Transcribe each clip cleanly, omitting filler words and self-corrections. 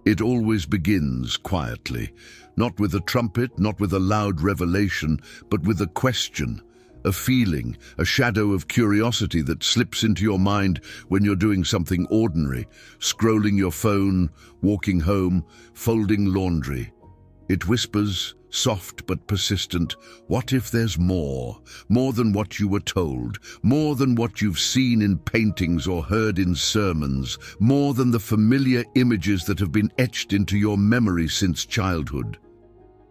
It always begins quietly, not with a trumpet, not with a loud revelation, but with a question, a feeling, a shadow of curiosity that slips into your mind when you're doing something ordinary, scrolling your phone, walking home, folding laundry. It whispers, soft but persistent, what if there's more? More than what you were told, more than what you've seen in paintings or heard in sermons, more than the familiar images that have been etched into your memory since childhood.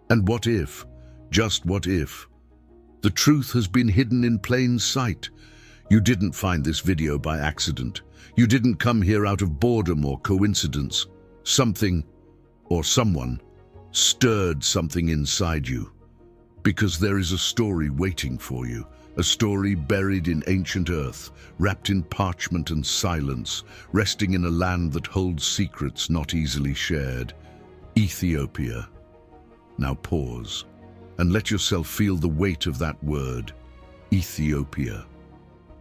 And what if, just what if, the truth has been hidden in plain sight? You didn't find this video by accident. You didn't come here out of boredom or coincidence. Something, or someone, stirred something inside you. Because there is a story waiting for you, a story buried in ancient earth, wrapped in parchment and silence, resting in a land that holds secrets not easily shared. Ethiopia. Now pause, and let yourself feel the weight of that word, Ethiopia.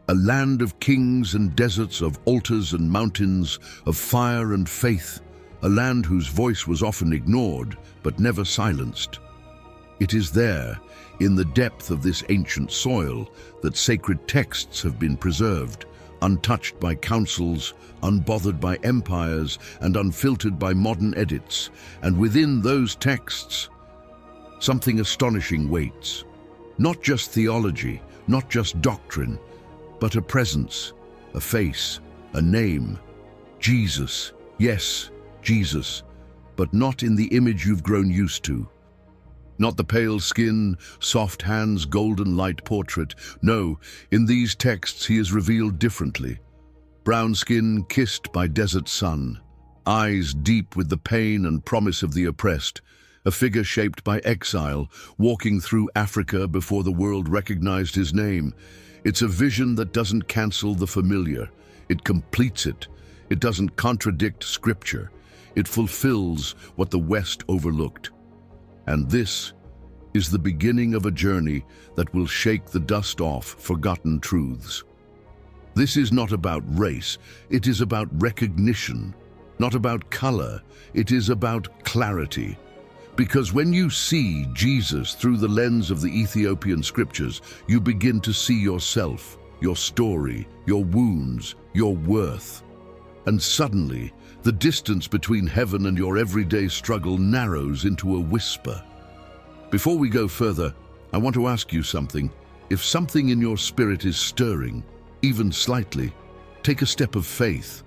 A land of kings and deserts, of altars and mountains, of fire and faith, a land whose voice was often ignored, but never silenced. It is there, in the depth of this ancient soil, that sacred texts have been preserved, untouched by councils, unbothered by empires, and unfiltered by modern edits. And within those texts, something astonishing waits. Not just theology, not just doctrine, but a presence, a face, a name. Jesus, yes, Jesus, but not in the image you've grown used to. Not the pale skin, soft hands, golden light portrait. No, in these texts he is revealed differently. Brown skin kissed by desert sun, eyes deep with the pain and promise of the oppressed, a figure shaped by exile, walking through Africa before the world recognized his name. It's a vision that doesn't cancel the familiar. It completes it. It doesn't contradict scripture. It fulfills what the West overlooked. And this is the beginning of a journey that will shake the dust off forgotten truths. This is not about race, it is about recognition. Not about color, it is about clarity. Because when you see Jesus through the lens of the Ethiopian scriptures, you begin to see yourself, your story, your wounds, your worth. And suddenly, the distance between heaven and your everyday struggle narrows into a whisper. Before we go further, I want to ask you something. If something in your spirit is stirring, even slightly, take a step of faith.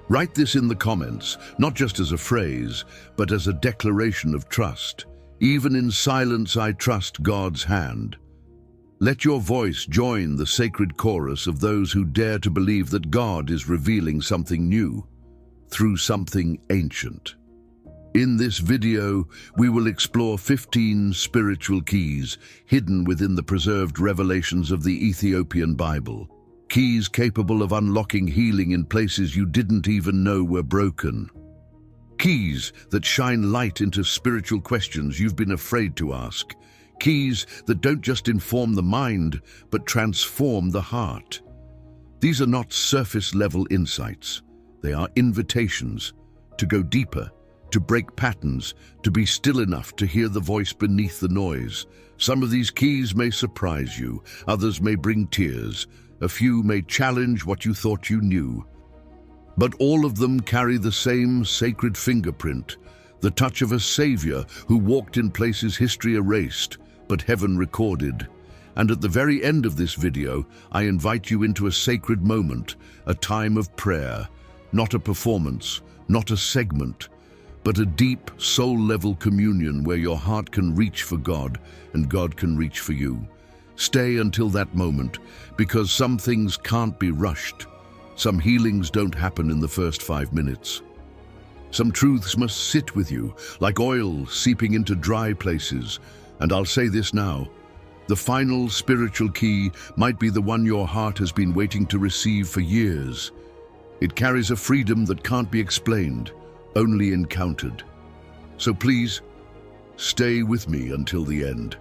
Write this in the comments, not just as a phrase, but as a declaration of trust. Even in silence, I trust God's hand. Let your voice join the sacred chorus of those who dare to believe that God is revealing something new through something ancient. In this video, we will explore 15 spiritual keys hidden within the preserved revelations of the Ethiopian Bible. Keys capable of unlocking healing in places you didn't even know were broken. Keys that shine light into spiritual questions you've been afraid to ask. Keys that don't just inform the mind, but transform the heart. These are not surface-level insights. They are invitations to go deeper, to break patterns, to be still enough to hear the voice beneath the noise. Some of these keys may surprise you, others may bring tears, a few may challenge what you thought you knew. But all of them carry the same sacred fingerprint, the touch of a Savior who walked in places history erased, but heaven recorded. And at the very end of this video, I invite you into a sacred moment, a time of prayer, not a performance, not a segment, but a deep, soul-level communion where your heart can reach for God and God can reach for you. Stay until that moment, because some things can't be rushed. Some healings don't happen in the first 5 minutes. Some truths must sit with you, like oil seeping into dry places. And I'll say this now, the final spiritual key might be the one your heart has been waiting to receive for years. It carries a freedom that can't be explained, only encountered. So please, stay with me until the end.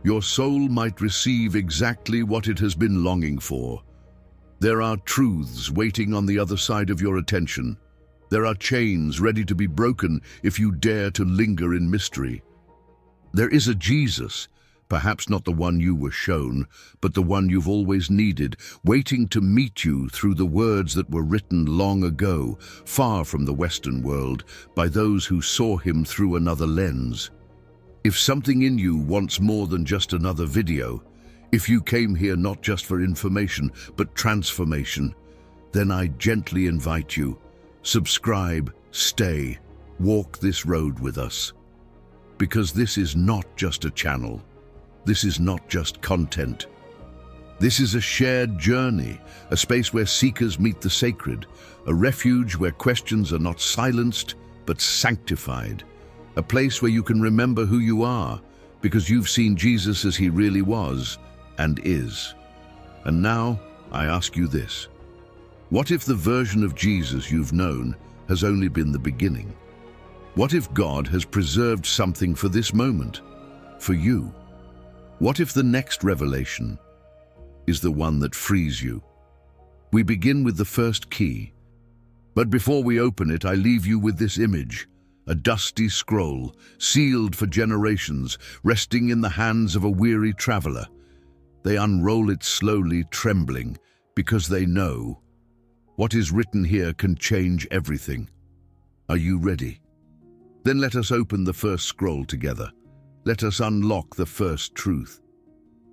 Your soul might receive exactly what it has been longing for. There are truths waiting on the other side of your attention, There are chains ready to be broken if you dare to linger in mystery. There is a Jesus, perhaps not the one you were shown, but the one you've always needed, waiting to meet you through the words that were written long ago, far from the Western world, by those who saw him through another lens. If something in you wants more than just another video, if you came here not just for information, but transformation, then I gently invite you, subscribe, stay, walk this road with us. Because this is not just a channel. This is not just content. This is a shared journey, a space where seekers meet the sacred, a refuge where questions are not silenced, but sanctified, a place where you can remember who you are, because you've seen Jesus as he really was and is. And now, I ask you this. What if the version of Jesus you've known has only been the beginning? What if God has preserved something for this moment, for you? What if the next revelation is the one that frees you? We begin with the first key. But before we open it, I leave you with this image, a dusty scroll, sealed for generations, resting in the hands of a weary traveler. They unroll it slowly, trembling, because they know what is written here can change everything. Are you ready? Then let us open the first scroll together. Let us unlock the first truth.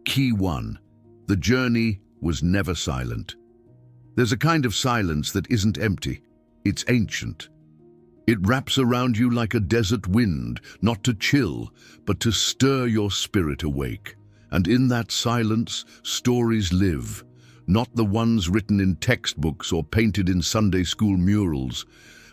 Key 1. The journey was never silent. There's a kind of silence that isn't empty. It's ancient. It wraps around you like a desert wind, not to chill, but to stir your spirit awake. And in that silence, stories live. Not the ones written in textbooks or painted in Sunday school murals,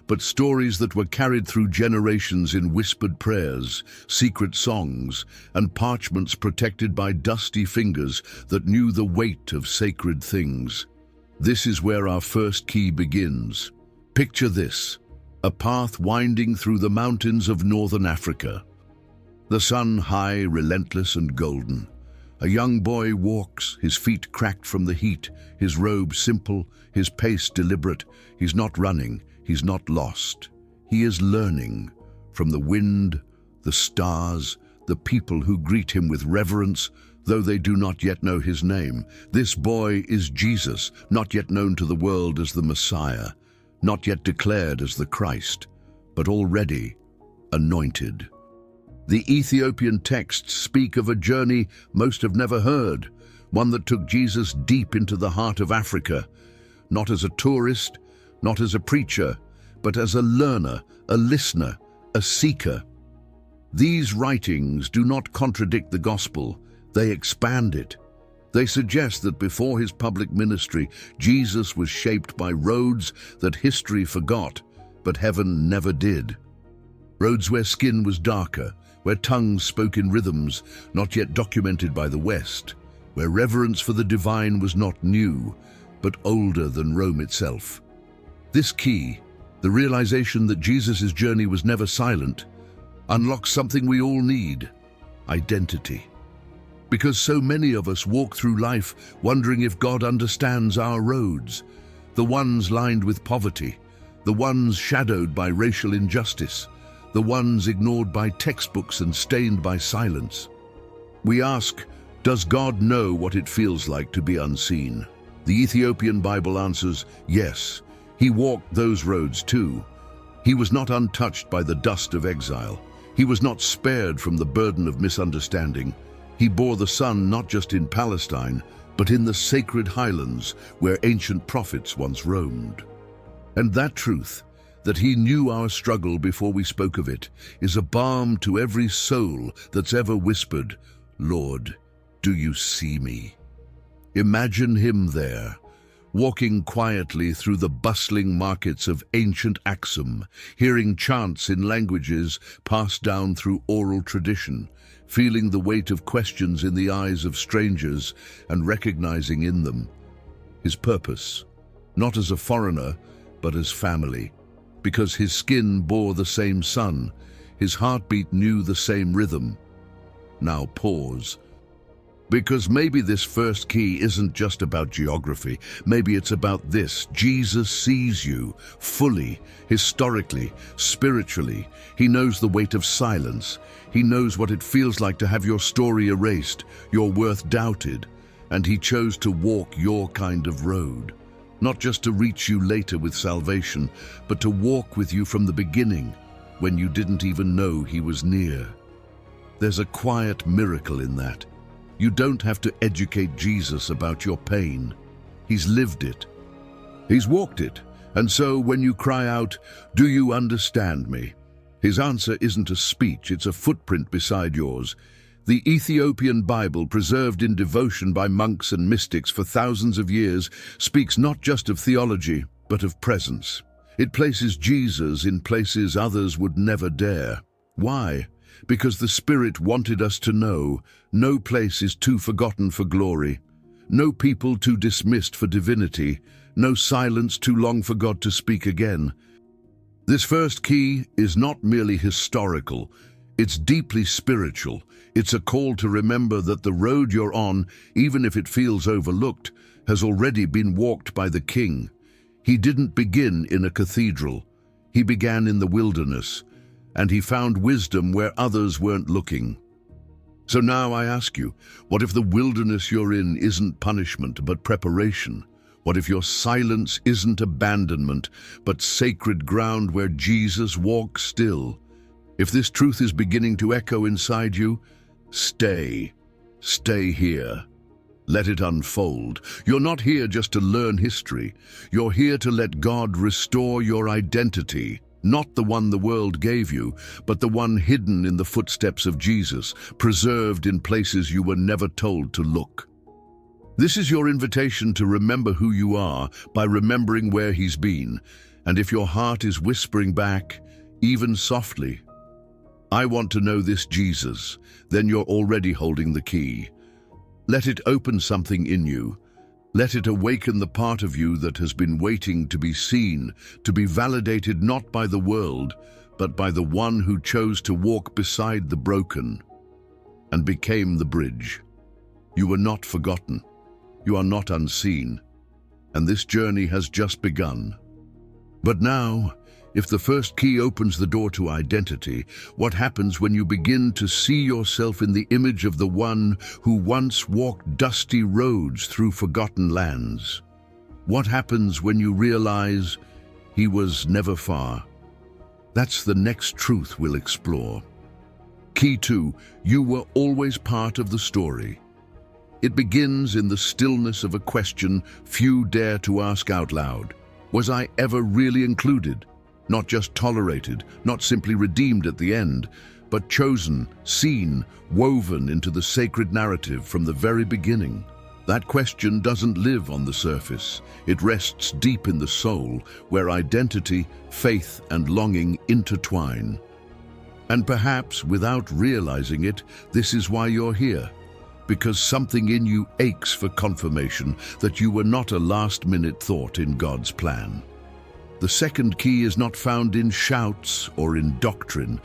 but stories that were carried through generations in whispered prayers, secret songs, and parchments protected by dusty fingers that knew the weight of sacred things. This is where our first key begins. Picture this, a path winding through the mountains of northern Africa. The sun high, relentless and golden. A young boy walks, his feet cracked from the heat, his robe simple, his pace deliberate. He's not running. He's not lost. He is learning from the wind, the stars, the people who greet him with reverence, though they do not yet know his name. This boy is Jesus, not yet known to the world as the Messiah, not yet declared as the Christ, but already anointed. The Ethiopian texts speak of a journey most have never heard, one that took Jesus deep into the heart of Africa, not as a tourist, not as a preacher, but as a learner, a listener, a seeker. These writings do not contradict the gospel, they expand it. They suggest that before his public ministry, Jesus was shaped by roads that history forgot, but heaven never did. Roads where skin was darker, where tongues spoke in rhythms not yet documented by the West, where reverence for the divine was not new, but older than Rome itself. This key, the realization that Jesus' journey was never silent, unlocks something we all need: identity. Because so many of us walk through life wondering if God understands our roads, the ones lined with poverty, the ones shadowed by racial injustice, the ones ignored by textbooks and stained by silence. We ask, does God know what it feels like to be unseen? The Ethiopian Bible answers, yes. He walked those roads too. He was not untouched by the dust of exile. He was not spared from the burden of misunderstanding. He bore the sun not just in Palestine, but in the sacred highlands where ancient prophets once roamed. And that truth, that he knew our struggle before we spoke of it, is a balm to every soul that's ever whispered, "Lord, do you see me?" Imagine him there, walking quietly through the bustling markets of ancient Axum, hearing chants in languages passed down through oral tradition, feeling the weight of questions in the eyes of strangers and recognizing in them his purpose, not as a foreigner, but as family. Because his skin bore the same sun, his heartbeat knew the same rhythm. Now pause. Because maybe this first key isn't just about geography. Maybe it's about this. Jesus sees you fully, historically, spiritually. He knows the weight of silence. He knows what it feels like to have your story erased, your worth doubted, and he chose to walk your kind of road. Not just to reach you later with salvation, but to walk with you from the beginning, when you didn't even know he was near. There's a quiet miracle in that. You don't have to educate Jesus about your pain. He's lived it. He's walked it. And so when you cry out, "Do you understand me?" his answer isn't a speech, it's a footprint beside yours. The Ethiopian Bible, preserved in devotion by monks and mystics for thousands of years, speaks not just of theology, but of presence. It places Jesus in places others would never dare. Why? Because the Spirit wanted us to know no place is too forgotten for glory, no people too dismissed for divinity, no silence too long for God to speak again. This first key is not merely historical, it's deeply spiritual. It's a call to remember that the road you're on, even if it feels overlooked, has already been walked by the King. He didn't begin in a cathedral. He began in the wilderness, and he found wisdom where others weren't looking. So now I ask you, what if the wilderness you're in isn't punishment but preparation? What if your silence isn't abandonment but sacred ground where Jesus walks still? If this truth is beginning to echo inside you, stay here. Let it unfold. You're not here just to learn history. You're here to let God restore your identity. Not the one the world gave you, but the one hidden in the footsteps of Jesus, preserved in places you were never told to look. This is your invitation to remember who you are by remembering where he's been. And if your heart is whispering back, even softly, "I want to know this Jesus," then you're already holding the key. Let it open something in you. Let it awaken the part of you that has been waiting to be seen, to be validated not by the world, but by the one who chose to walk beside the broken and became the bridge. You were not forgotten. You are not unseen. And this journey has just begun. But now, if the first key opens the door to identity, what happens when you begin to see yourself in the image of the one who once walked dusty roads through forgotten lands? What happens when you realize he was never far? That's the next truth we'll explore. Key 2, you were always part of the story. It begins in the stillness of a question few dare to ask out loud. Was I ever really included? Not just tolerated, not simply redeemed at the end, but chosen, seen, woven into the sacred narrative from the very beginning. That question doesn't live on the surface. It rests deep in the soul, where identity, faith, and longing intertwine. And perhaps, without realizing it, this is why you're here. Because something in you aches for confirmation that you were not a last-minute thought in God's plan. The second key is not found in shouts or in doctrine.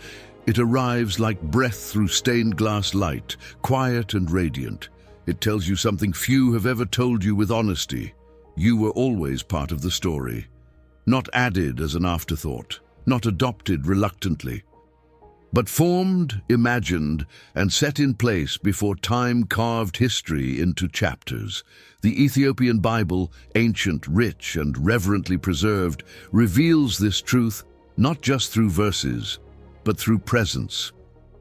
It arrives like breath through stained glass light, quiet and radiant. It tells you something few have ever told you with honesty. You were always part of the story. Not added as an afterthought, not adopted reluctantly, but formed, imagined, and set in place before time carved history into chapters. The Ethiopian Bible, ancient, rich, and reverently preserved, reveals this truth not just through verses, but through presence.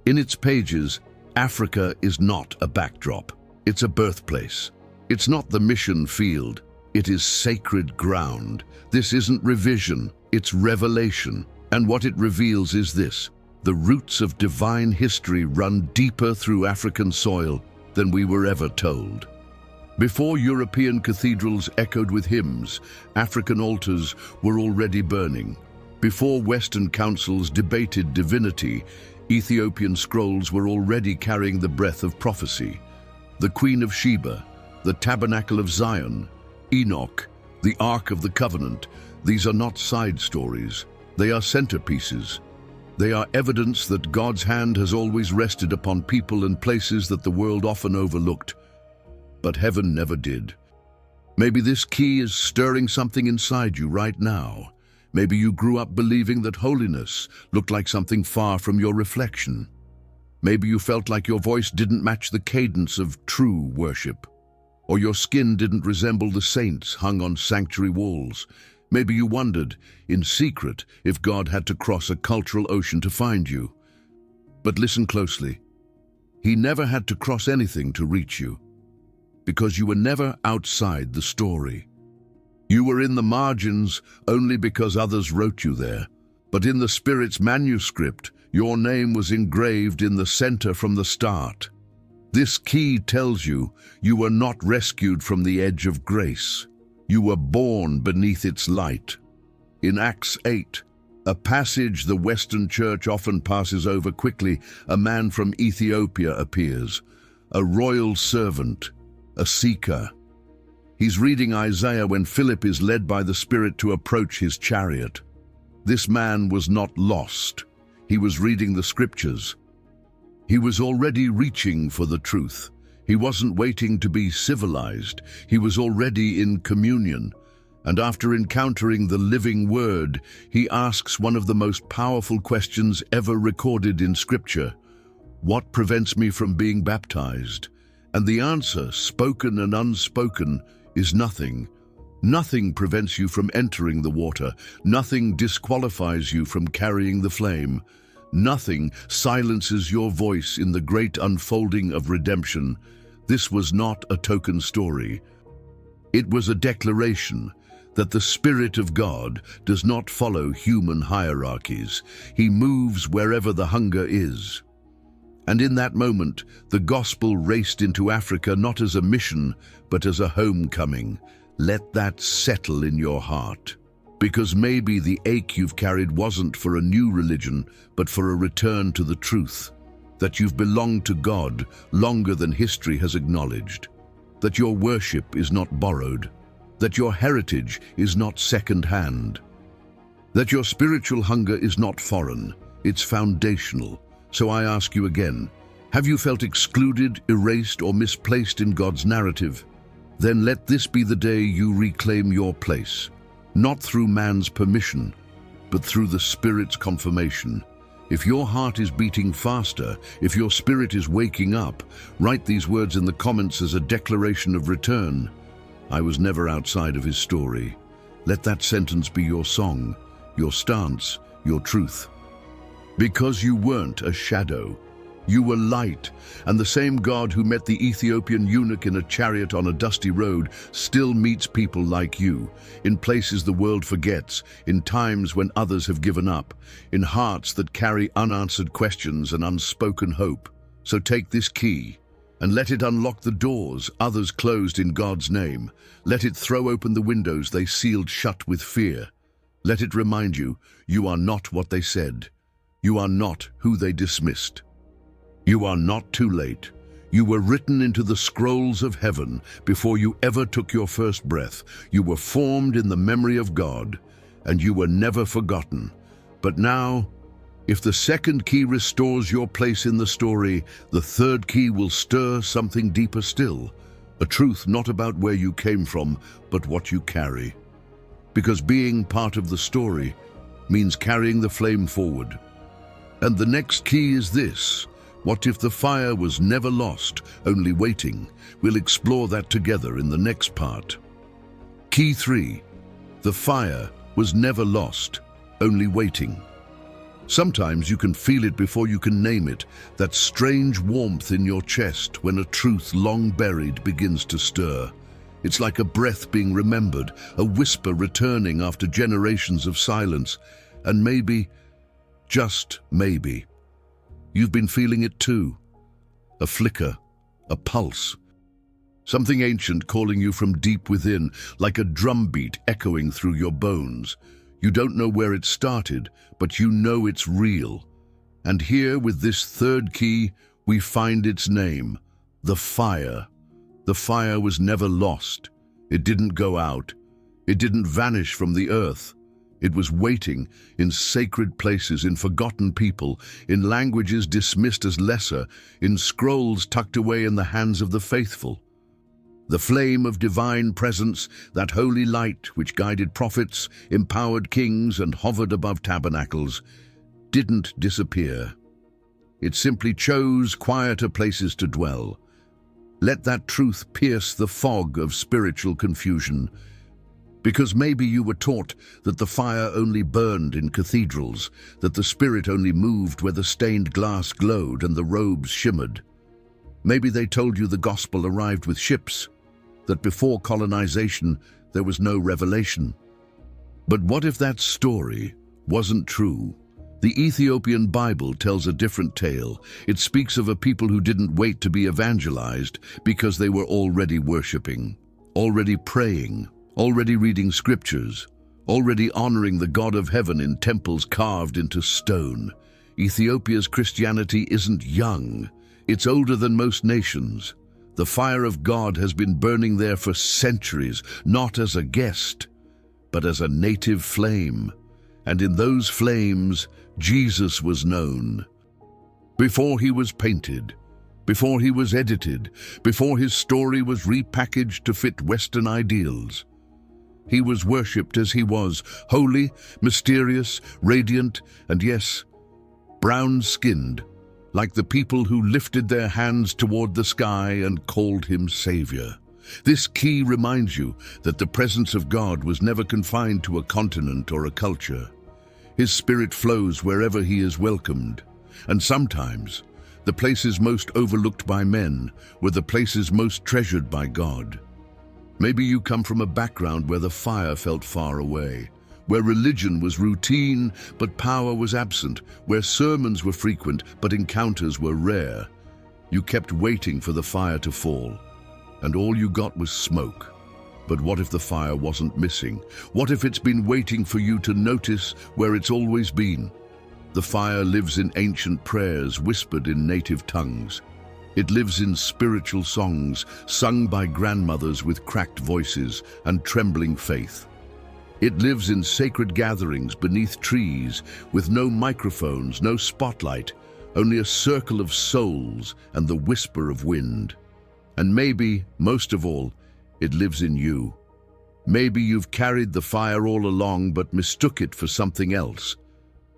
In its pages, Africa is not a backdrop. It's a birthplace. It's not the mission field. It is sacred ground. This isn't revision, it's revelation. And what it reveals is this: the roots of divine history run deeper through African soil than we were ever told. Before European cathedrals echoed with hymns, African altars were already burning. Before Western councils debated divinity, Ethiopian scrolls were already carrying the breath of prophecy. The Queen of Sheba, the Tabernacle of Zion, Enoch, the Ark of the Covenant, these are not side stories. They are centerpieces. They are evidence that God's hand has always rested upon people and places that the world often overlooked. but heaven never did. Maybe this key is stirring something inside you right now. Maybe you grew up believing that holiness looked like something far from your reflection. Maybe you felt like your voice didn't match the cadence of true worship, or your skin didn't resemble the saints hung on sanctuary walls. Maybe you wondered, in secret, if God had to cross a cultural ocean to find you. But listen closely. He never had to cross anything to reach you, because you were never outside the story. You were in the margins only because others wrote you there, but in the Spirit's manuscript, your name was engraved in the center from the start. This key tells you you were not rescued from the edge of grace. You were born beneath its light. In Acts 8, a passage the Western Church often passes over quickly, a man from Ethiopia appears, a royal servant, a seeker. He's reading Isaiah when Philip is led by the Spirit to approach his chariot. This man was not lost. He was reading the scriptures. He was already reaching for the truth. He wasn't waiting to be civilized. He was already in communion. And after encountering the living word, he asks one of the most powerful questions ever recorded in Scripture. What prevents me from being baptized? And the answer, spoken and unspoken, is nothing. Nothing prevents you from entering the water. Nothing disqualifies you from carrying the flame. Nothing silences your voice in the great unfolding of redemption. This was not a token story. It was a declaration that the Spirit of God does not follow human hierarchies. He moves wherever the hunger is. And in that moment, the gospel raced into Africa not as a mission, but as a homecoming. Let that settle in your heart. Because maybe the ache you've carried wasn't for a new religion, but for a return to the truth. That you've belonged to God longer than history has acknowledged. That your worship is not borrowed. That your heritage is not second-hand. That your spiritual hunger is not foreign, it's foundational. So I ask you again, have you felt excluded, erased, or misplaced in God's narrative? Then let this be the day you reclaim your place. Not through man's permission, but through the Spirit's confirmation. If your heart is beating faster, if your spirit is waking up, write these words in the comments as a declaration of return. I was never outside of his story. Let that sentence be your song, your stance, your truth. Because you weren't a shadow. You were light, and the same God who met the Ethiopian eunuch in a chariot on a dusty road still meets people like you, in places the world forgets, in times when others have given up, in hearts that carry unanswered questions and unspoken hope. So take this key, and let it unlock the doors others closed in God's name. Let it throw open the windows they sealed shut with fear. Let it remind you, you are not what they said. You are not who they dismissed. You are not too late. You were written into the scrolls of heaven before you ever took your first breath. You were formed in the memory of God, and you were never forgotten. But now, if the second key restores your place in the story, the third key will stir something deeper still, a truth not about where you came from, but what you carry. Because being part of the story means carrying the flame forward. And the next key is this. What if the fire was never lost, only waiting? We'll explore that together in the next part. Key 3. The fire was never lost, only waiting. Sometimes you can feel it before you can name it, that strange warmth in your chest when a truth long buried begins to stir. It's like a breath being remembered, a whisper returning after generations of silence, and maybe, just maybe, you've been feeling it too. A flicker, a pulse. Something ancient calling you from deep within, like a drumbeat echoing through your bones. You don't know where it started, but you know it's real. And here, with this third key, we find its name, the fire. The fire was never lost. It didn't go out. It didn't vanish from the earth. It was waiting in sacred places, in forgotten people, in languages dismissed as lesser, in scrolls tucked away in the hands of the faithful. The flame of divine presence, that holy light which guided prophets, empowered kings, and hovered above tabernacles, didn't disappear. It simply chose quieter places to dwell. Let that truth pierce the fog of spiritual confusion. Because maybe you were taught that the fire only burned in cathedrals, that the Spirit only moved where the stained glass glowed and the robes shimmered. Maybe they told you the gospel arrived with ships, that before colonization there was no revelation. But what if that story wasn't true? The Ethiopian Bible tells a different tale. It speaks of a people who didn't wait to be evangelized because they were already worshiping, already praying, already reading scriptures, already honoring the God of heaven in temples carved into stone. Ethiopia's Christianity isn't young. It's older than most nations. The fire of God has been burning there for centuries, not as a guest, but as a native flame. And in those flames, Jesus was known. Before he was painted, before he was edited, before his story was repackaged to fit Western ideals, he was worshipped as he was, holy, mysterious, radiant, and yes, brown-skinned, like the people who lifted their hands toward the sky and called him Savior. This key reminds you that the presence of God was never confined to a continent or a culture. His Spirit flows wherever he is welcomed, and sometimes the places most overlooked by men were the places most treasured by God. Maybe you come from a background where the fire felt far away, where religion was routine but power was absent, where sermons were frequent but encounters were rare. You kept waiting for the fire to fall, and all you got was smoke. But what if the fire wasn't missing? What if it's been waiting for you to notice where it's always been? The fire lives in ancient prayers whispered in native tongues. It lives in spiritual songs sung by grandmothers with cracked voices and trembling faith. It lives in sacred gatherings beneath trees with no microphones, no spotlight, only a circle of souls and the whisper of wind. And maybe, most of all, it lives in you. Maybe you've carried the fire all along but mistook it for something else.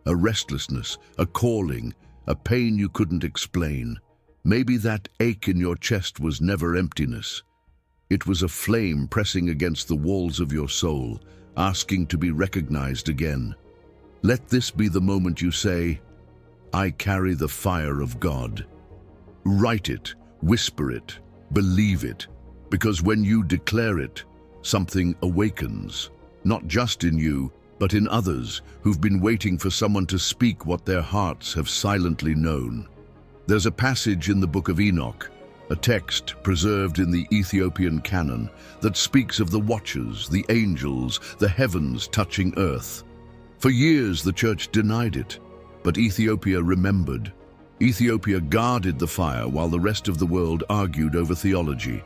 A restlessness, a calling, a pain you couldn't explain. Maybe that ache in your chest was never emptiness. It was a flame pressing against the walls of your soul, asking to be recognized again. Let this be the moment you say, I carry the fire of God. Write it, whisper it, believe it, because when you declare it, something awakens, not just in you, but in others who've been waiting for someone to speak what their hearts have silently known. There's a passage in the book of Enoch, a text preserved in the Ethiopian canon that speaks of the watchers, the angels, the heavens touching earth. For years the church denied it, but Ethiopia remembered. Ethiopia guarded the fire while the rest of the world argued over theology.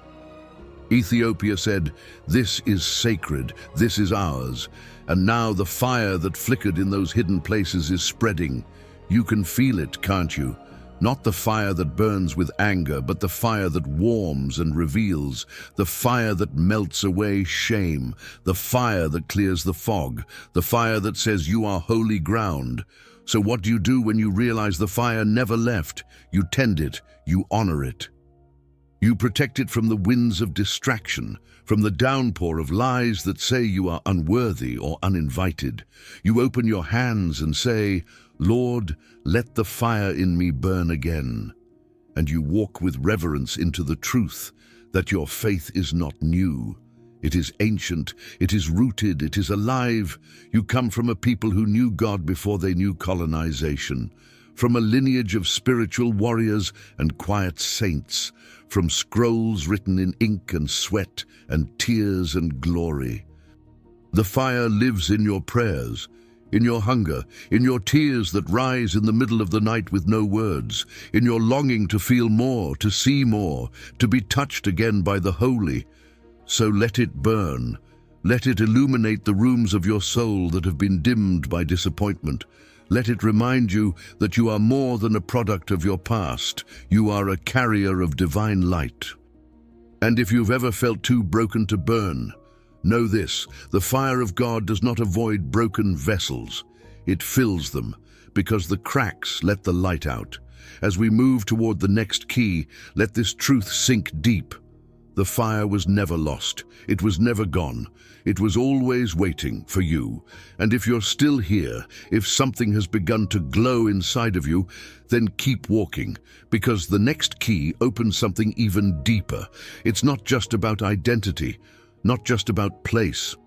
Ethiopia said, "This is sacred, this is ours." And now the fire that flickered in those hidden places is spreading. You can feel it, can't you? Not the fire that burns with anger, but the fire that warms and reveals, the fire that melts away shame, the fire that clears the fog, the fire that says you are holy ground. So what do you do when you realize the fire never left? You tend it, you honor it. You protect it from the winds of distraction, from the downpour of lies that say you are unworthy or uninvited. You open your hands and say, "Lord, let the fire in me burn again." And you walk with reverence into the truth that your faith is not new. It is ancient, it is rooted, it is alive. You come from a people who knew God before they knew colonization, from a lineage of spiritual warriors and quiet saints, from scrolls written in ink and sweat and tears and glory. The fire lives in your prayers, in your hunger, in your tears that rise in the middle of the night with no words, in your longing to feel more, to see more, to be touched again by the holy. So let it burn. Let it illuminate the rooms of your soul that have been dimmed by disappointment. Let it remind you that you are more than a product of your past. You are a carrier of divine light. And if you've ever felt too broken to burn, know this: the fire of God does not avoid broken vessels. It fills them, because the cracks let the light out. As we move toward the next key, let this truth sink deep. The fire was never lost. It was never gone. It was always waiting for you. And if you're still here, if something has begun to glow inside of you, then keep walking, because the next key opens something even deeper. It's not just about identity, not just about place.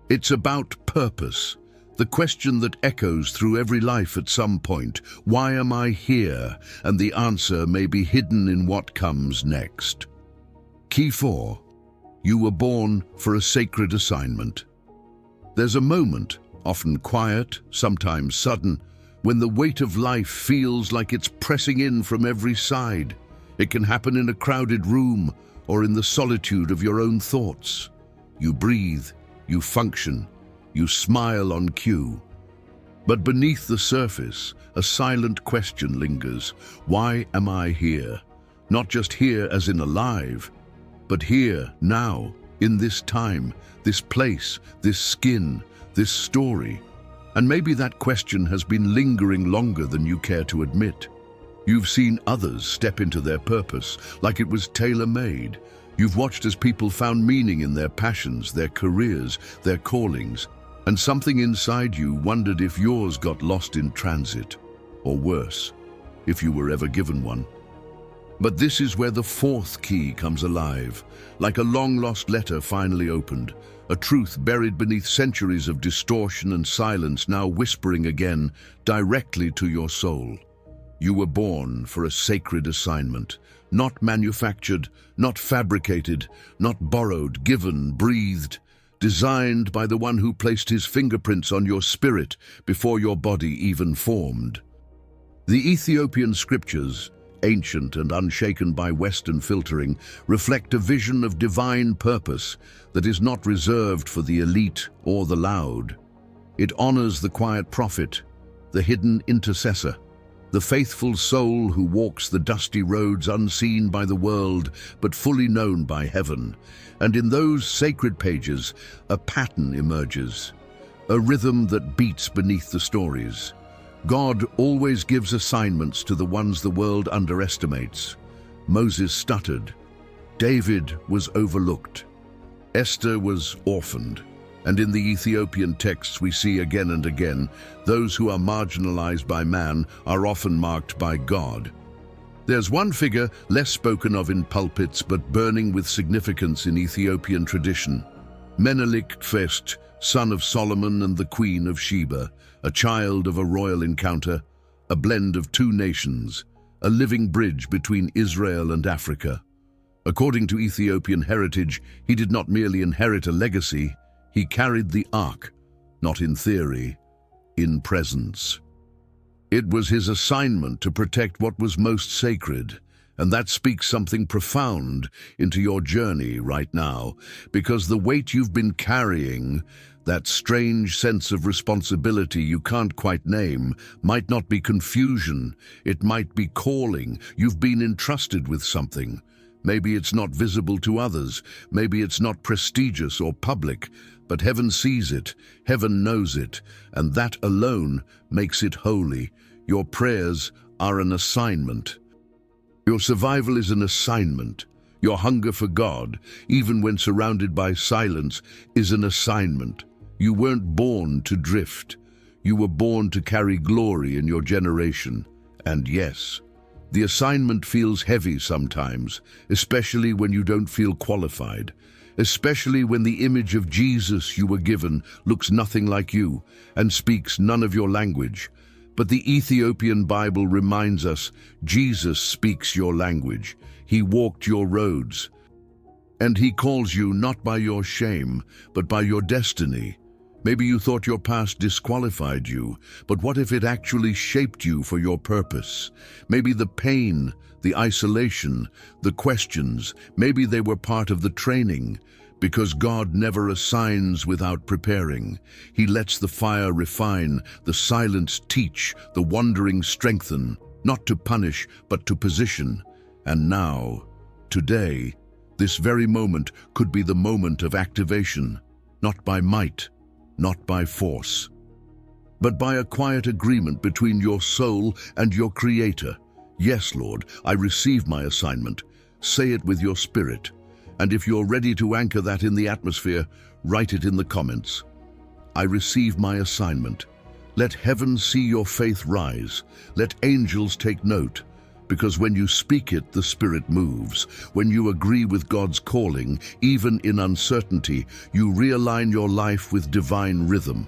It's about purpose. The question that echoes through every life at some point: why am I here? And the answer may be hidden in what comes next. Key 4. You were born for a sacred assignment. There's a moment, often quiet, sometimes sudden, when the weight of life feels like it's pressing in from every side. It can happen in a crowded room or in the solitude of your own thoughts. You breathe, you function, you smile on cue. But beneath the surface, a silent question lingers. Why am I here? Not just here as in alive, but here, now, in this time, this place, this skin, this story. And maybe that question has been lingering longer than you care to admit. You've seen others step into their purpose like it was tailor-made. You've watched as people found meaning in their passions, their careers, their callings, and something inside you wondered if yours got lost in transit, or worse, if you were ever given one. But this is where the fourth key comes alive, like a long-lost letter finally opened, a truth buried beneath centuries of distortion and silence now whispering again directly to your soul. You were born for a sacred assignment, not manufactured, not fabricated, not borrowed, given, breathed, designed by the one who placed his fingerprints on your spirit before your body even formed. The Ethiopian scriptures, ancient and unshaken by Western filtering, reflect a vision of divine purpose that is not reserved for the elite or the loud. It honors the quiet prophet, the hidden intercessor, the faithful soul who walks the dusty roads unseen by the world but fully known by heaven. And in those sacred pages, a pattern emerges, a rhythm that beats beneath the stories. God always gives assignments to the ones the world underestimates. Moses stuttered. David was overlooked. Esther was orphaned. And in the Ethiopian texts we see again and again, those who are marginalized by man are often marked by God. There's one figure less spoken of in pulpits but burning with significance in Ethiopian tradition: Menelik Fest, son of Solomon and the Queen of Sheba, a child of a royal encounter, a blend of two nations, a living bridge between Israel and Africa. According to Ethiopian heritage, he did not merely inherit a legacy, he carried the ark, not in theory, in presence. It was his assignment to protect what was most sacred, and that speaks something profound into your journey right now, because the weight you've been carrying, that strange sense of responsibility you can't quite name, might not be confusion, it might be calling. You've been entrusted with something. Maybe it's not visible to others, maybe it's not prestigious or public, but heaven sees it, heaven knows it, and that alone makes it holy. Your prayers are an assignment. Your survival is an assignment. Your hunger for God, even when surrounded by silence, is an assignment. You weren't born to drift. You were born to carry glory in your generation. And yes, the assignment feels heavy sometimes, especially when you don't feel qualified, especially when the image of Jesus you were given looks nothing like you and speaks none of your language. But the Ethiopian Bible reminds us Jesus speaks your language. He walked your roads. And he calls you not by your shame, but by your destiny. Maybe you thought your past disqualified you, but what if it actually shaped you for your purpose? Maybe the pain, the isolation, the questions, maybe they were part of the training, because God never assigns without preparing. He lets the fire refine, the silence teach, the wandering strengthen, not to punish, but to position. And now, today, This very moment could be the moment of activation, not by might, not by force, but by a quiet agreement between your soul and your Creator. Yes, Lord, I receive my assignment. Say it with your spirit. And if you're ready to anchor that in the atmosphere, write it in the comments. I receive my assignment. Let heaven see your faith rise. Let angels take note. Because when you speak it, the Spirit moves. When you agree with God's calling, even in uncertainty, you realign your life with divine rhythm.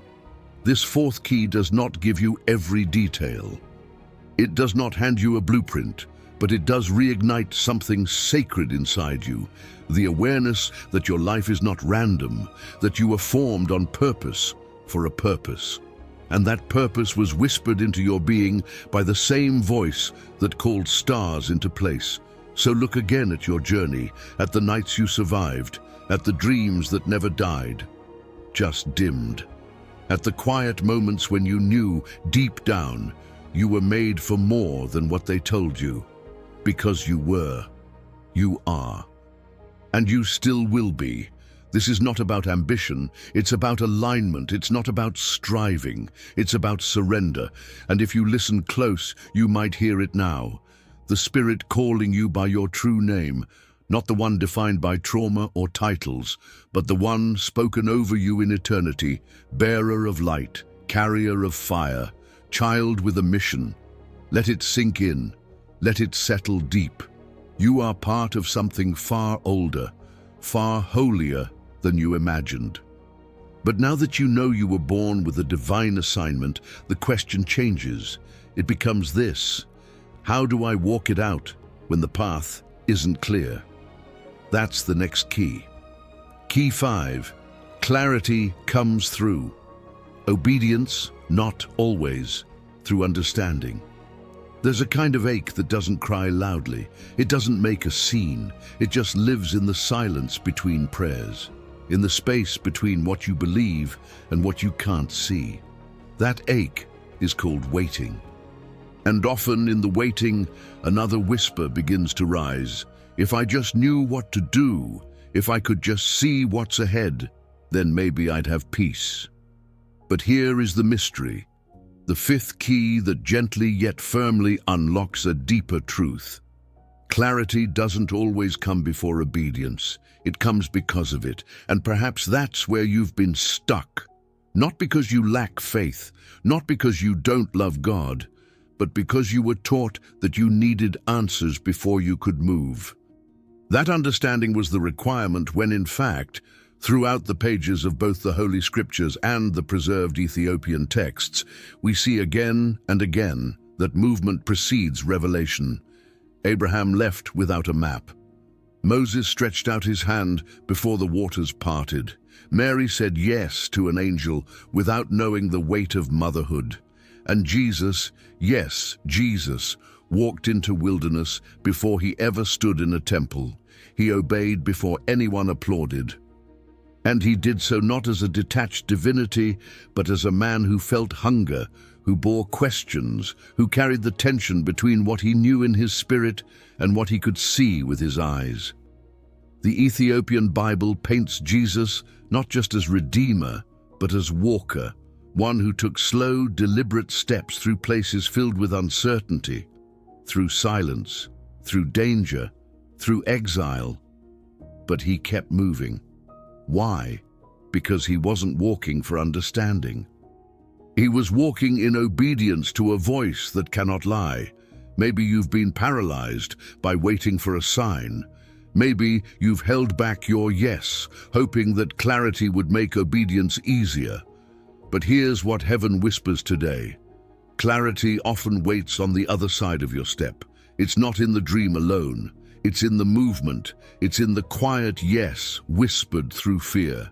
This fourth key does not give you every detail. It does not hand you a blueprint, but it does reignite something sacred inside you. The awareness that your life is not random, that you were formed on purpose for a purpose. And that purpose was whispered into your being by the same voice that called stars into place. So look again at your journey, at the nights you survived, at the dreams that never died, just dimmed, at the quiet moments when you knew deep down you were made for more than what they told you. Because you were, you are, and you still will be. This is not about ambition, it's about alignment, it's not about striving, it's about surrender. And if you listen close, you might hear it now. The Spirit calling you by your true name, not the one defined by trauma or titles, but the one spoken over you in eternity, bearer of light, carrier of fire, child with a mission. Let it sink in, let it settle deep. You are part of something far older, far holier than you imagined. But now that you know you were born with a divine assignment, the question changes. It becomes this: how do I walk it out when the path isn't clear? That's the next key. Key 5. Clarity comes through obedience, not always through understanding. There's a kind of ache that doesn't cry loudly. It doesn't make a scene. It just lives in the silence between prayers, in the space between what you believe and what you can't see. That ache is called waiting. And often in the waiting, another whisper begins to rise. If I just knew what to do, if I could just see what's ahead, then maybe I'd have peace. But here is the mystery, the fifth key that gently yet firmly unlocks a deeper truth. Clarity doesn't always come before obedience. It comes because of it, and perhaps that's where you've been stuck. Not because you lack faith, not because you don't love God, but because you were taught that you needed answers before you could move. That understanding was the requirement when, in fact, throughout the pages of both the Holy Scriptures and the preserved Ethiopian texts, we see again and again that movement precedes revelation. Abraham left without a map. Moses stretched out his hand before the waters parted. Mary said yes to an angel without knowing the weight of motherhood. And Jesus, yes, Jesus, walked into wilderness before he ever stood in a temple. He obeyed before anyone applauded. And he did so not as a detached divinity, but as a man who felt hunger, who bore questions, who carried the tension between what he knew in his spirit and what he could see with his eyes. The Ethiopian Bible paints Jesus not just as Redeemer, but as walker, one who took slow, deliberate steps through places filled with uncertainty, through silence, through danger, through exile. But he kept moving. Why? Because he wasn't walking for understanding. He was walking in obedience to a voice that cannot lie. Maybe you've been paralyzed by waiting for a sign. Maybe you've held back your yes, hoping that clarity would make obedience easier. But here's what heaven whispers today. Clarity often waits on the other side of your step. It's not in the dream alone. It's in the movement. It's in the quiet yes whispered through fear.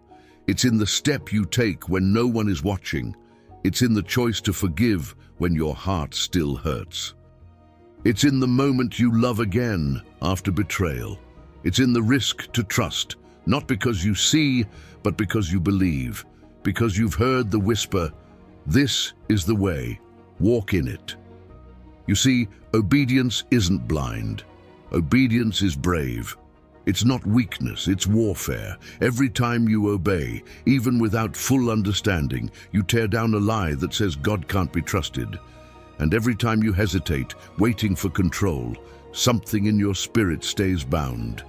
It's in the step you take when no one is watching. It's in the choice to forgive when your heart still hurts. It's in the moment you love again after betrayal. It's in the risk to trust, not because you see, but because you believe, because you've heard the whisper, "This is the way, walk in it." You see, obedience isn't blind. Obedience is brave. It's not weakness, it's warfare. Every time you obey, even without full understanding, you tear down a lie that says God can't be trusted. And every time you hesitate, waiting for control, something in your spirit stays bound.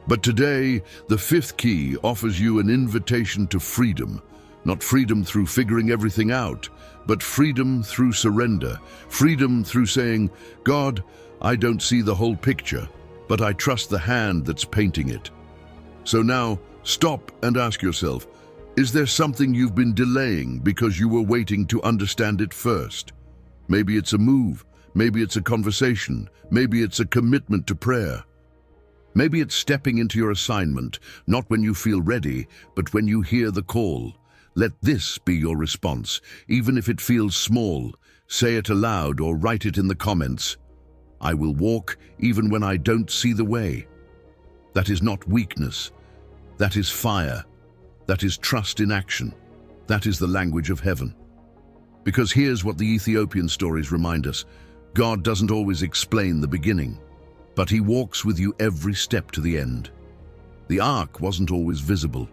But today, the fifth key offers you an invitation to freedom. Not freedom through figuring everything out, but freedom through surrender. Freedom through saying, God, I don't see the whole picture, but I trust the hand that's painting it. So now, stop and ask yourself, is there something you've been delaying because you were waiting to understand it first? Maybe it's a move, maybe it's a conversation, maybe it's a commitment to prayer. Maybe it's stepping into your assignment, not when you feel ready, but when you hear the call. Let this be your response, even if it feels small. Say it aloud or write it in the comments. I will walk even when I don't see the way. That is not weakness. That is fire. That is trust in action. That is the language of heaven. Because here's what the Ethiopian stories remind us. God doesn't always explain the beginning, but he walks with you every step to the end. The ark wasn't always visible.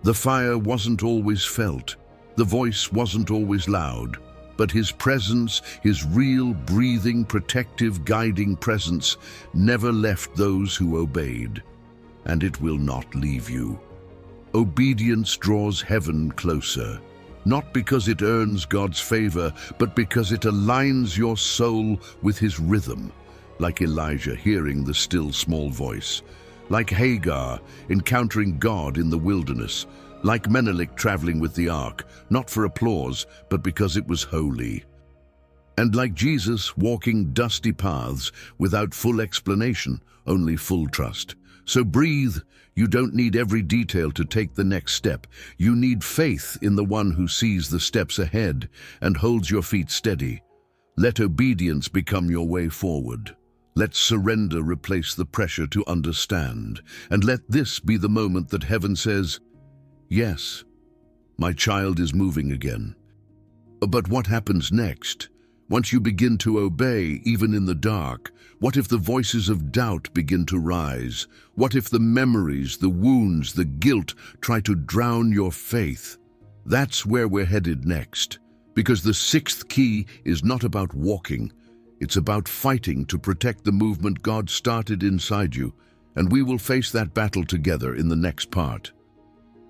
The fire wasn't always felt. The voice wasn't always loud. But his presence, his real, breathing, protective, guiding presence, never left those who obeyed. And it will not leave you. Obedience draws heaven closer, not because it earns God's favor, but because it aligns your soul with his rhythm, like Elijah hearing the still small voice, like Hagar encountering God in the wilderness, like Menelik traveling with the ark, not for applause, but because it was holy. And like Jesus walking dusty paths without full explanation, only full trust. So breathe. You don't need every detail to take the next step. You need faith in the one who sees the steps ahead and holds your feet steady. Let obedience become your way forward. Let surrender replace the pressure to understand. And let this be the moment that heaven says, yes, my child is moving again. But what happens next? Once you begin to obey, even in the dark, what if the voices of doubt begin to rise? What if the memories, the wounds, the guilt try to drown your faith? That's where we're headed next. Because the sixth key is not about walking. It's about fighting to protect the movement God started inside you. And we will face that battle together in the next part.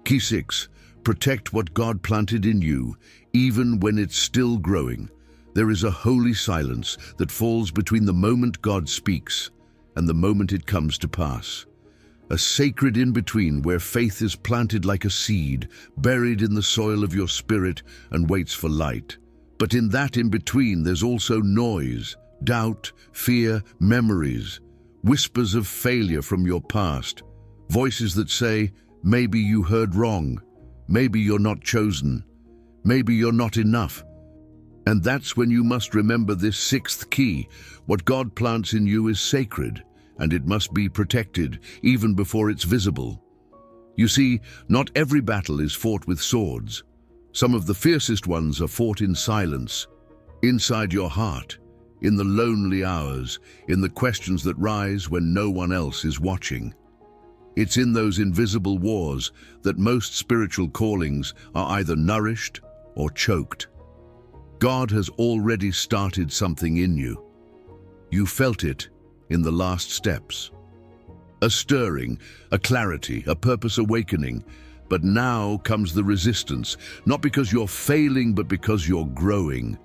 Key 6. Protect what God planted in you, even when it's still growing. There is a holy silence that falls between the moment God speaks and the moment it comes to pass. A sacred in-between where faith is planted like a seed, buried in the soil of your spirit and waits for light. But in that in-between there's also noise, doubt, fear, memories, whispers of failure from your past, voices that say, maybe you heard wrong, maybe you're not chosen, maybe you're not enough. And that's when you must remember this sixth key. What God plants in you is sacred, and it must be protected, even before it's visible. You see, not every battle is fought with swords. Some of the fiercest ones are fought in silence, inside your heart, in the lonely hours, in the questions that rise when no one else is watching. It's in those invisible wars that most spiritual callings are either nourished or choked. God has already started something in you. You felt it in the last steps. A stirring, a clarity, a purpose awakening. But now comes the resistance, not because you're failing, but because you're growing.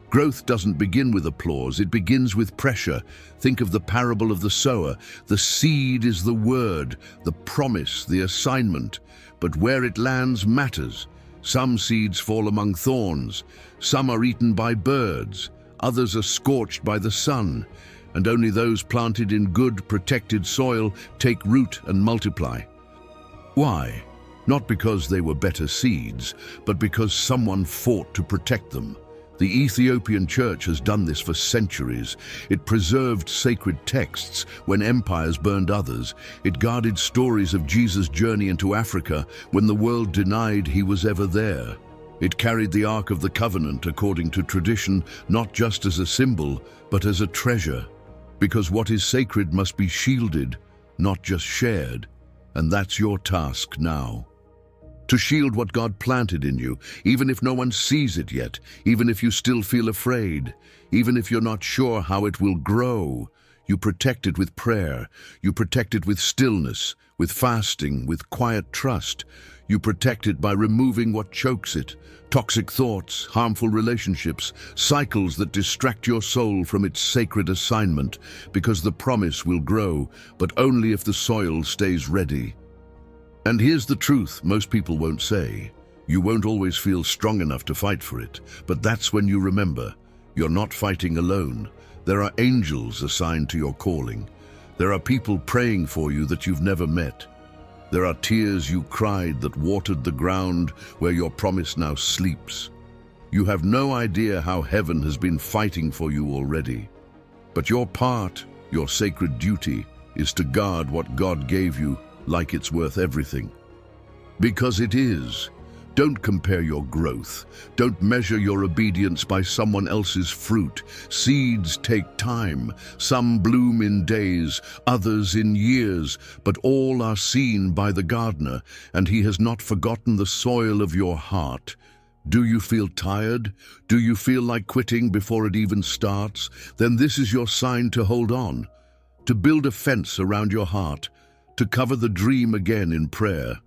Growth doesn't begin with applause, it begins with pressure. Think of the parable of the sower. The seed is the word, the promise, the assignment. But where it lands matters. Some seeds fall among thorns, some are eaten by birds, others are scorched by the sun, and only those planted in good, protected soil take root and multiply. Why? Not because they were better seeds, but because someone fought to protect them. The Ethiopian church has done this for centuries. It preserved sacred texts when empires burned others. It guarded stories of Jesus' journey into Africa when the world denied he was ever there. It carried the Ark of the Covenant according to tradition, not just as a symbol, but as a treasure. Because what is sacred must be shielded, not just shared. And that's your task now. To shield what God planted in you, even if no one sees it yet, even if you still feel afraid, even if you're not sure how it will grow. You protect it with prayer. You protect it with stillness, with fasting, with quiet trust. You protect it by removing what chokes it, toxic thoughts, harmful relationships, cycles that distract your soul from its sacred assignment, because the promise will grow, but only if the soil stays ready. And here's the truth most people won't say. You won't always feel strong enough to fight for it, but that's when you remember, you're not fighting alone. There are angels assigned to your calling. There are people praying for you that you've never met. There are tears you cried that watered the ground where your promise now sleeps. You have no idea how heaven has been fighting for you already. But your part, your sacred duty, is to guard what God gave you like it's worth everything. Because it is. Don't compare your growth. Don't measure your obedience by someone else's fruit. Seeds take time. Some bloom in days, others in years, but all are seen by the gardener, and he has not forgotten the soil of your heart. Do you feel tired? Do you feel like quitting before it even starts? Then this is your sign to hold on, to build a fence around your heart, to cover the dream again in prayer.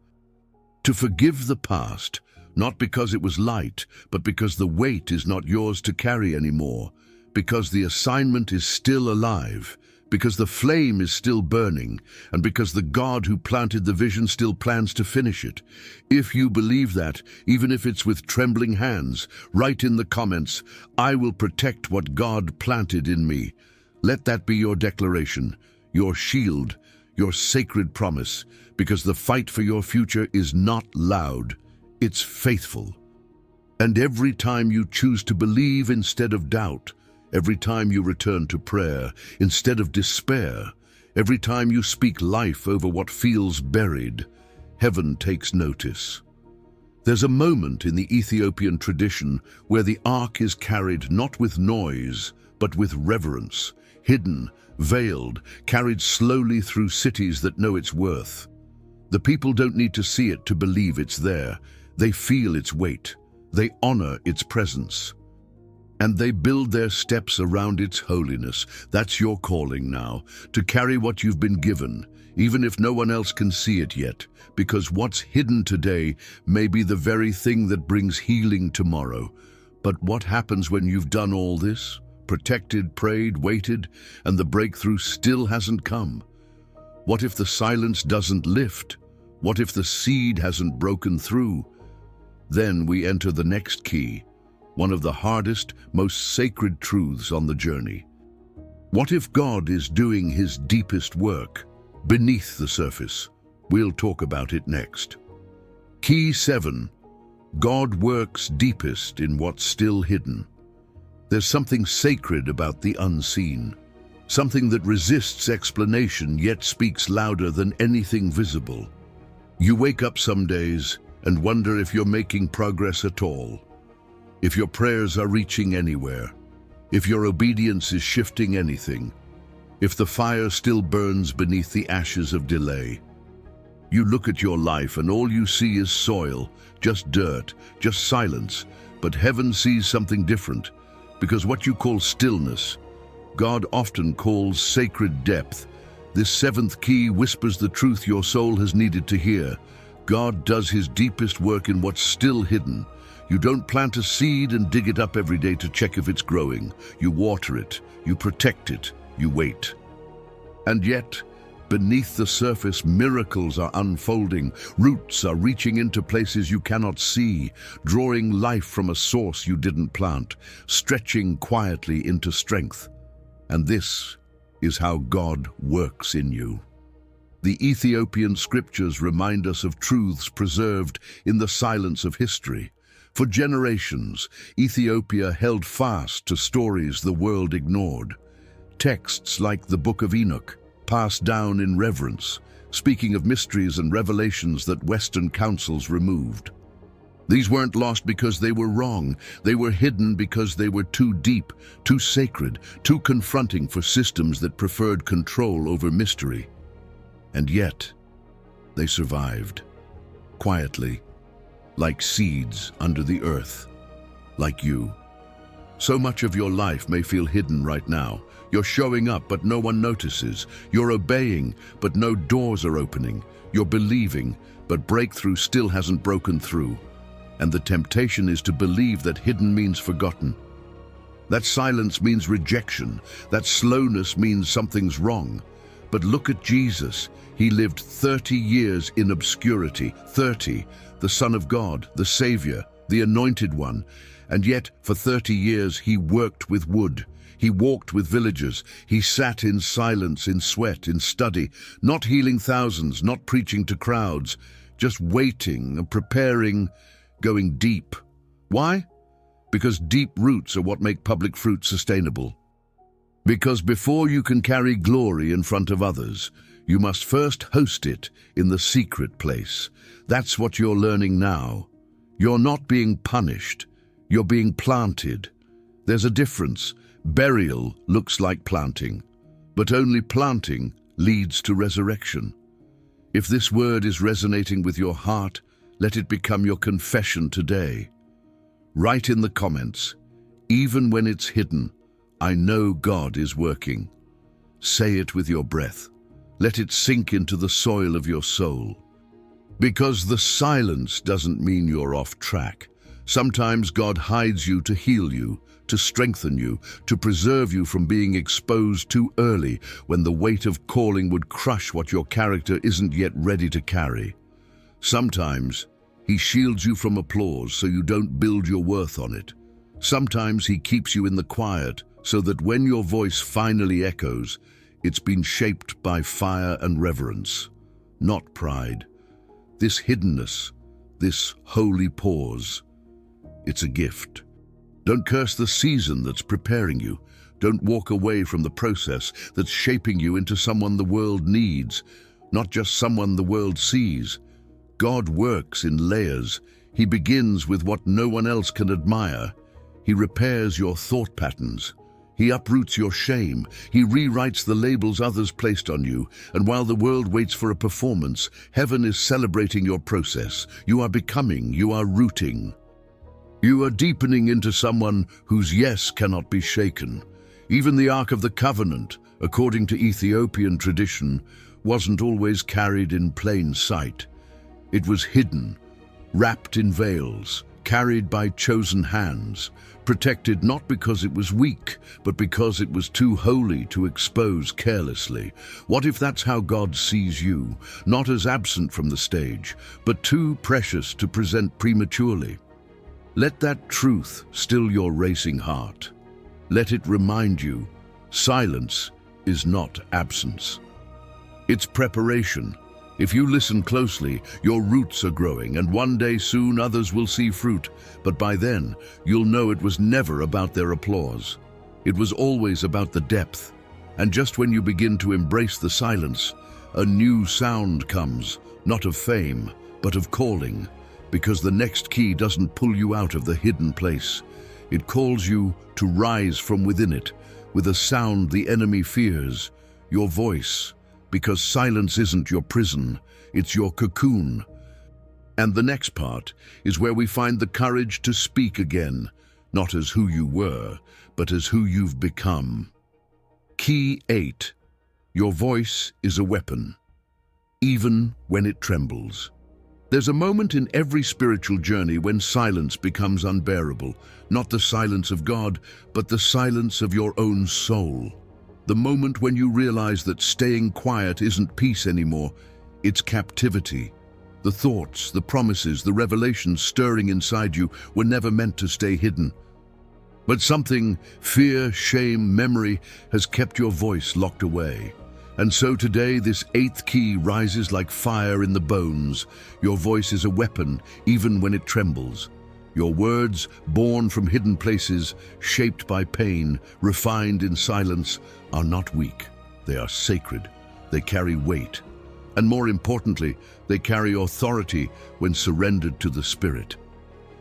To forgive the past, not because it was light, but because the weight is not yours to carry anymore, because the assignment is still alive, because the flame is still burning, and because the God who planted the vision still plans to finish it. If you believe that, even if it's with trembling hands, write in the comments, "I will protect what God planted in me." Let that be your declaration, your shield, your sacred promise, because the fight for your future is not loud, it's faithful. And every time you choose to believe instead of doubt, every time you return to prayer instead of despair, every time you speak life over what feels buried, heaven takes notice. There's a moment in the Ethiopian tradition where the ark is carried not with noise, but with reverence, hidden, veiled, carried slowly through cities that know its worth. The people don't need to see it to believe it's there. They feel its weight. They honor its presence. And they build their steps around its holiness. That's your calling now, to carry what you've been given, even if no one else can see it yet, because what's hidden today may be the very thing that brings healing tomorrow. But what happens when you've done all this? Protected, prayed, waited, and the breakthrough still hasn't come? What if the silence doesn't lift? What if the seed hasn't broken through? Then we enter the next key, one of the hardest, most sacred truths on the journey. What if God is doing his deepest work beneath the surface? We'll talk about it next. Key 7. God works deepest in what's still hidden. There's something sacred about the unseen, something that resists explanation yet speaks louder than anything visible. You wake up some days and wonder if you're making progress at all, if your prayers are reaching anywhere, if your obedience is shifting anything, if the fire still burns beneath the ashes of delay. You look at your life and all you see is soil, just dirt, just silence, but heaven sees something different. Because what you call stillness, God often calls sacred depth. This 7th key whispers the truth your soul has needed to hear. God does his deepest work in what's still hidden. You don't plant a seed and dig it up every day to check if it's growing. You water it, you protect it, you wait. And yet, beneath the surface, miracles are unfolding. Roots are reaching into places you cannot see, drawing life from a source you didn't plant, stretching quietly into strength. And this is how God works in you. The Ethiopian scriptures remind us of truths preserved in the silence of history. For generations, Ethiopia held fast to stories the world ignored. Texts like the Book of Enoch, passed down in reverence, speaking of mysteries and revelations that Western councils removed. These weren't lost because they were wrong. They were hidden because they were too deep, too sacred, too confronting for systems that preferred control over mystery. And yet, they survived, quietly, like seeds under the earth, like you. So much of your life may feel hidden right now. You're showing up, but no one notices. You're obeying, but no doors are opening. You're believing, but breakthrough still hasn't broken through. And the temptation is to believe that hidden means forgotten. That silence means rejection. That slowness means something's wrong. But look at Jesus. He lived 30 years in obscurity. 30, the Son of God, the Savior, the Anointed One. And yet, for 30 years, he worked with wood. He walked with villagers. He sat in silence, in sweat, in study, not healing thousands, not preaching to crowds, just waiting and preparing, going deep. Why? Because deep roots are what make public fruit sustainable. Because before you can carry glory in front of others, you must first host it in the secret place. That's what you're learning now. You're not being punished. You're being planted. There's a difference. Burial looks like planting, but only planting leads to resurrection. If this word is resonating with your heart, let it become your confession today. Write in the comments, even when it's hidden, I know God is working. Say it with your breath. Let it sink into the soil of your soul. Because the silence doesn't mean you're off track. Sometimes God hides you to heal you, to strengthen you, to preserve you from being exposed too early when the weight of calling would crush what your character isn't yet ready to carry. Sometimes He shields you from applause so you don't build your worth on it. Sometimes He keeps you in the quiet so that when your voice finally echoes, it's been shaped by fire and reverence, not pride. This hiddenness, this holy pause, it's a gift. Don't curse the season that's preparing you. Don't walk away from the process that's shaping you into someone the world needs, not just someone the world sees. God works in layers. He begins with what no one else can admire. He repairs your thought patterns. He uproots your shame. He rewrites the labels others placed on you. And while the world waits for a performance, heaven is celebrating your process. You are becoming, you are rooting. You are deepening into someone whose yes cannot be shaken. Even the Ark of the Covenant, according to Ethiopian tradition, wasn't always carried in plain sight. It was hidden, wrapped in veils, carried by chosen hands, protected not because it was weak, but because it was too holy to expose carelessly. What if that's how God sees you, not as absent from the stage, but too precious to present prematurely? Let that truth still your racing heart. Let it remind you, silence is not absence. It's preparation. If you listen closely, your roots are growing, and one day soon others will see fruit. But by then, you'll know it was never about their applause. It was always about the depth. And just when you begin to embrace the silence, a new sound comes, not of fame, but of calling. Because the next key doesn't pull you out of the hidden place. It calls you to rise from within it, with a sound the enemy fears, your voice. Because silence isn't your prison, it's your cocoon. And the next part is where we find the courage to speak again, not as who you were, but as who you've become. Key 8. Your voice is a weapon, even when it trembles. There's a moment in every spiritual journey when silence becomes unbearable, not the silence of God, but the silence of your own soul. The moment when you realize that staying quiet isn't peace anymore, it's captivity. The thoughts, the promises, the revelations stirring inside you were never meant to stay hidden. But something, fear, shame, memory, has kept your voice locked away. And so today, this 8th key rises like fire in the bones. Your voice is a weapon, even when it trembles. Your words, born from hidden places, shaped by pain, refined in silence, are not weak. They are sacred. They carry weight. And more importantly, they carry authority when surrendered to the Spirit.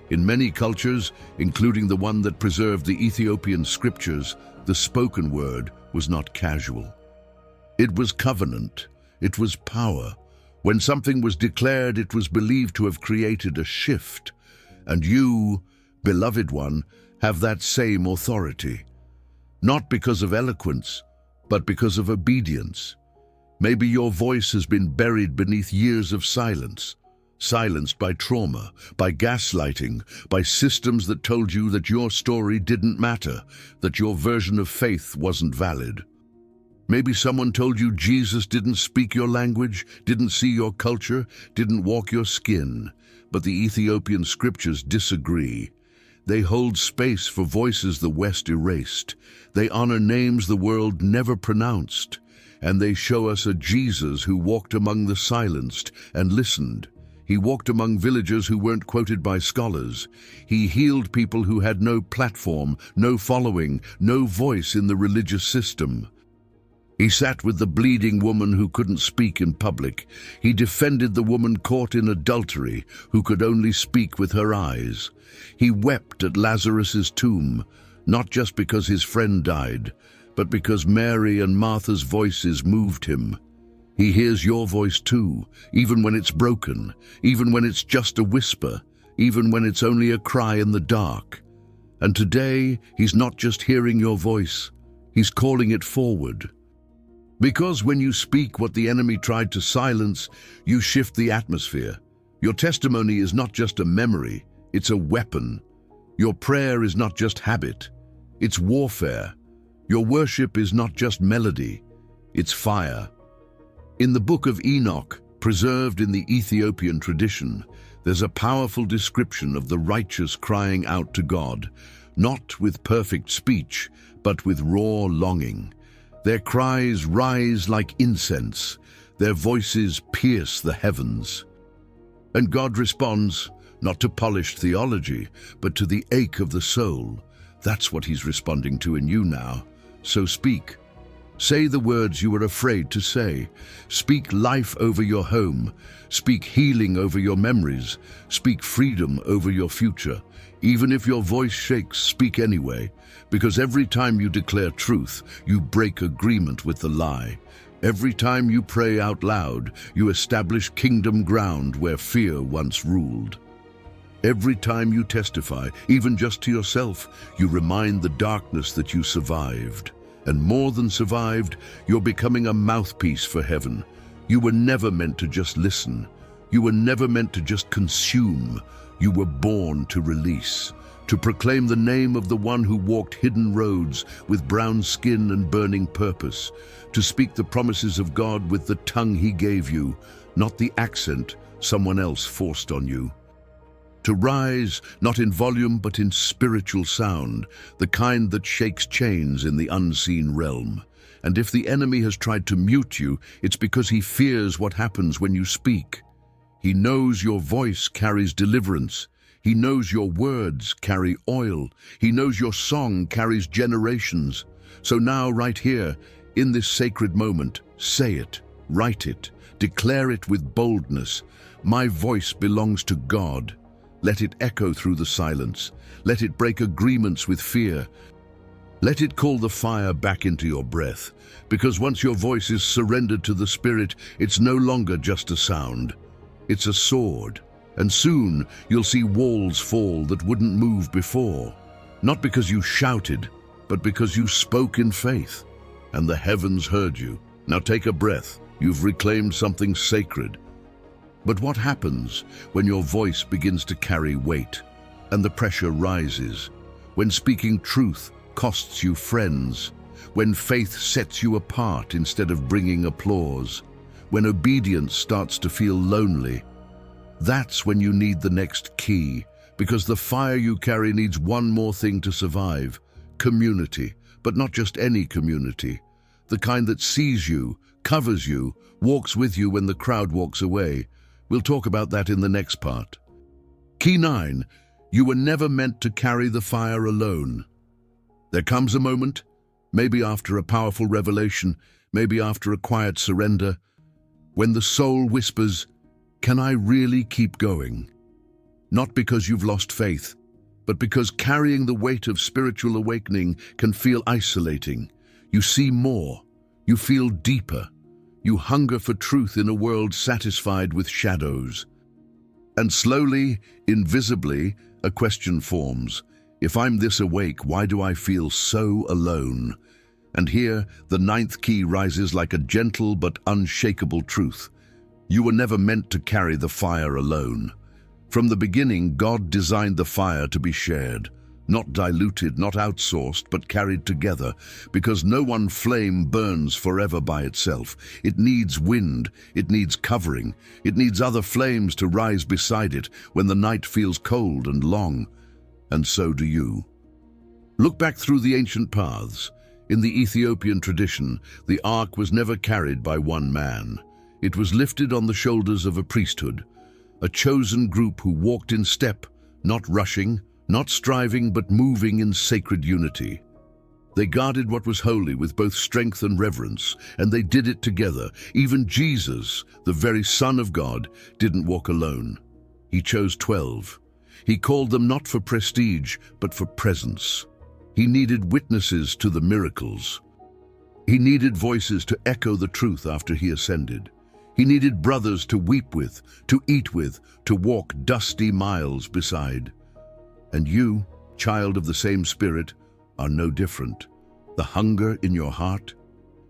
In many cultures, including the one that preserved the Ethiopian scriptures, the spoken word was not casual. It was covenant, it was power. When something was declared, it was believed to have created a shift. And you, beloved one, have that same authority. Not because of eloquence, but because of obedience. Maybe your voice has been buried beneath years of silence, silenced by trauma, by gaslighting, by systems that told you that your story didn't matter, that your version of faith wasn't valid. Maybe someone told you Jesus didn't speak your language, didn't see your culture, didn't walk your skin. But the Ethiopian scriptures disagree. They hold space for voices the West erased. They honor names the world never pronounced. And they show us a Jesus who walked among the silenced and listened. He walked among villagers who weren't quoted by scholars. He healed people who had no platform, no following, no voice in the religious system. He sat with the bleeding woman who couldn't speak in public. He defended the woman caught in adultery who could only speak with her eyes. He wept at Lazarus's tomb, not just because his friend died, but because Mary and Martha's voices moved him. He hears your voice too, even when it's broken, even when it's just a whisper, even when it's only a cry in the dark. And today, he's not just hearing your voice, he's calling it forward. Because when you speak what the enemy tried to silence, you shift the atmosphere. Your testimony is not just a memory, it's a weapon. Your prayer is not just habit, it's warfare. Your worship is not just melody, it's fire. In the book of Enoch, preserved in the Ethiopian tradition, there's a powerful description of the righteous crying out to God, not with perfect speech, but with raw longing. Their cries rise like incense, their voices pierce the heavens. And God responds, not to polished theology, but to the ache of the soul. That's what he's responding to in you now. So speak. Say the words you were afraid to say. Speak life over your home. Speak healing over your memories. Speak freedom over your future. Even if your voice shakes, speak anyway, because every time you declare truth, you break agreement with the lie. Every time you pray out loud, you establish kingdom ground where fear once ruled. Every time you testify, even just to yourself, you remind the darkness that you survived. And more than survived, you're becoming a mouthpiece for heaven. You were never meant to just listen. You were never meant to just consume. You were born to release, to proclaim the name of the one who walked hidden roads with brown skin and burning purpose, to speak the promises of God with the tongue he gave you, not the accent someone else forced on you. To rise, not in volume but in spiritual sound, the kind that shakes chains in the unseen realm. And if the enemy has tried to mute you, it's because he fears what happens when you speak. He knows your voice carries deliverance. He knows your words carry oil. He knows your song carries generations. So now, right here, in this sacred moment, say it, write it, declare it with boldness. My voice belongs to God. Let it echo through the silence. Let it break agreements with fear. Let it call the fire back into your breath. Because once your voice is surrendered to the Spirit, it's no longer just a sound. It's a sword. And soon you'll see walls fall that wouldn't move before. Not because you shouted, but because you spoke in faith. And the heavens heard you. Now take a breath. You've reclaimed something sacred. But what happens when your voice begins to carry weight and the pressure rises? When speaking truth costs you friends? When faith sets you apart instead of bringing applause? When obedience starts to feel lonely? That's when you need the next key, because the fire you carry needs one more thing to survive: community. But not just any community. The kind that sees you, covers you, walks with you when the crowd walks away. We'll talk about that in the next part. Key 9. You were never meant to carry the fire alone. There comes a moment, maybe after a powerful revelation, maybe after a quiet surrender, when the soul whispers, "Can I really keep going?" Not because you've lost faith, but because carrying the weight of spiritual awakening can feel isolating. You see more, you feel deeper, You hunger for truth in a world satisfied with shadows. And slowly, invisibly, a question forms. If I'm this awake, why do I feel so alone? And here, the ninth key rises like a gentle but unshakable truth. You were never meant to carry the fire alone. From the beginning, God designed the fire to be shared, not diluted, not outsourced, but carried together, because no one flame burns forever by itself. It needs wind, it needs covering, it needs other flames to rise beside it when the night feels cold and long. And so do you. Look back through the ancient paths. In the Ethiopian tradition, the ark was never carried by one man. It was lifted on the shoulders of a priesthood, a chosen group who walked in step, not rushing, not striving, but moving in sacred unity. They guarded what was holy with both strength and reverence, and they did it together. Even Jesus, the very Son of God, didn't walk alone. He chose 12. He called them not for prestige, but for presence. He needed witnesses to the miracles. He needed voices to echo the truth after he ascended. He needed brothers to weep with, to eat with, to walk dusty miles beside. And you, child of the same Spirit, are no different. The hunger in your heart,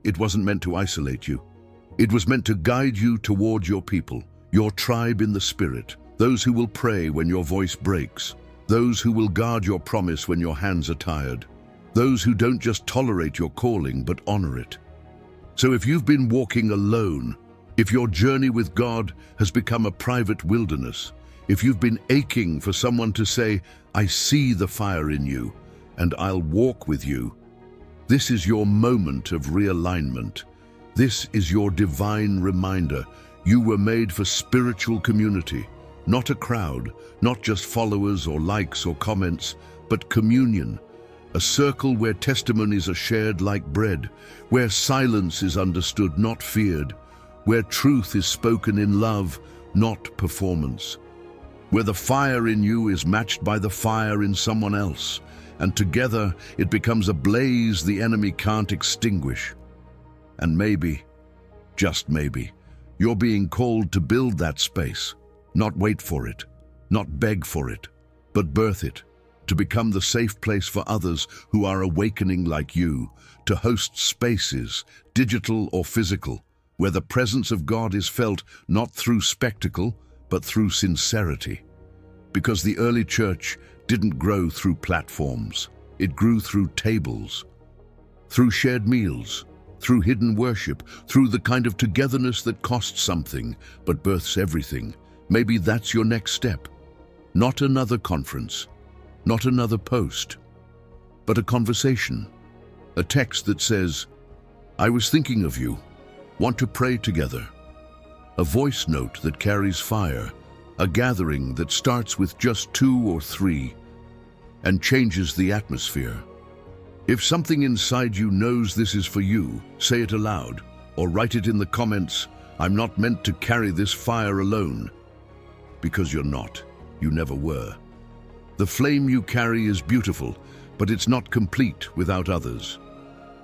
it wasn't meant to isolate you. It was meant to guide you toward your people, your tribe in the Spirit, those who will pray when your voice breaks, those who will guard your promise when your hands are tired, those who don't just tolerate your calling but honor it. So if you've been walking alone, if your journey with God has become a private wilderness, if you've been aching for someone to say, I see the fire in you, and I'll walk with you, this is your moment of realignment. This is your divine reminder. You were made for spiritual community, not a crowd, not just followers or likes or comments, but communion, a circle where testimonies are shared like bread, where silence is understood, not feared, where truth is spoken in love, not performance, where the fire in you is matched by the fire in someone else, and together it becomes a blaze the enemy can't extinguish. And maybe, just maybe, you're being called to build that space, not wait for it, not beg for it, but birth it, to become the safe place for others who are awakening like you, to host spaces, digital or physical, where the presence of God is felt not through spectacle, but through sincerity. Because the early church didn't grow through platforms. It grew through tables, through shared meals, through hidden worship, through the kind of togetherness that costs something, but births everything. Maybe that's your next step. Not another conference, not another post, but a conversation, a text that says, I was thinking of you, want to pray together. A voice note that carries fire, a gathering that starts with just 2 or 3 and changes the atmosphere. If something inside you knows this is for you, say it aloud or write it in the comments. I'm not meant to carry this fire alone. Because you're not. You never were. The flame you carry is beautiful, but it's not complete without others.